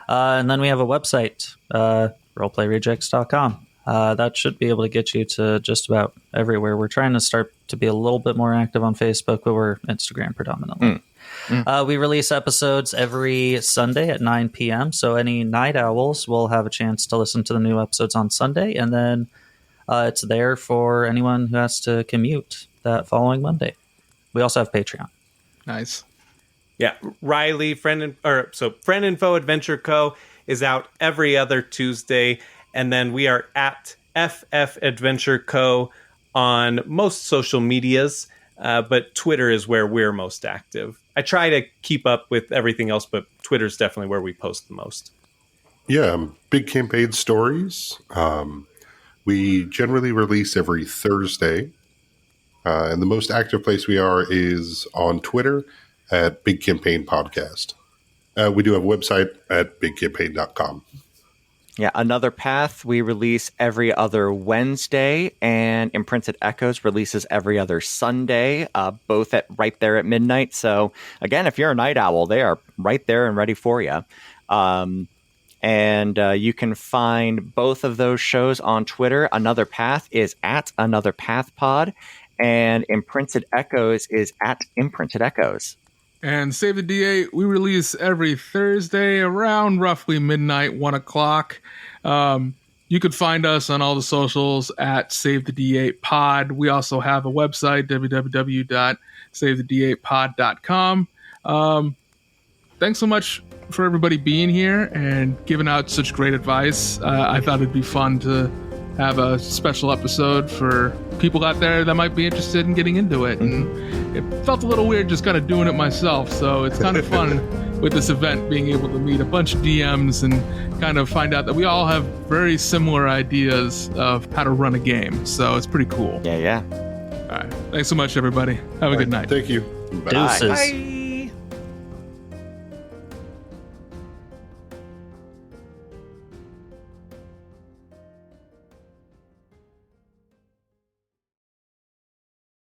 And then we have a website, roleplayrejects.com. That should be able to get you to just about everywhere. We're trying to start to be a little bit more active on Facebook, but we're Instagram predominantly. We release episodes every Sunday at 9 p.m. So any night owls will have a chance to listen to the new episodes on Sunday. And then it's there for anyone who has to commute that following Monday. We also have Patreon. Nice. Yeah, Riley, Friend Info Adventure Co. is out every other Tuesday, and then we are at FF Adventure Co. on most social medias, but Twitter is where we're most active. I try to keep up with everything else, but Twitter's definitely where we post the most. Yeah, Big Campaign Stories. We generally release every Thursday. And the most active place we are is on Twitter at Big Campaign Podcast. We do have a website at bigcampaign.com. Yeah, Another Path we release every other Wednesday, and Imprinted Echoes releases every other Sunday, both right there at midnight. So again, if you're a night owl, they are right there and ready for you. And you can find both of those shows on Twitter. Another Path is at Another Path Pod, and Imprinted Echoes is at Imprinted Echoes. And Save the D8, we release every Thursday around roughly midnight, 1 o'clock. You could find us on all the socials at Save the D8 Pod. We also have a website, www.savethed8pod.com. Thanks so much for everybody being here and giving out such great advice. I thought it'd be fun to have a special episode for people out there that might be interested in getting into it. And it felt a little weird just kind of doing it myself. So it's kind of fun with this event, being able to meet a bunch of DMs and kind of find out that we all have very similar ideas of how to run a game. So it's pretty cool. Yeah. All right. Thanks so much, everybody. Have a good night. Thank you. Deuces. Bye.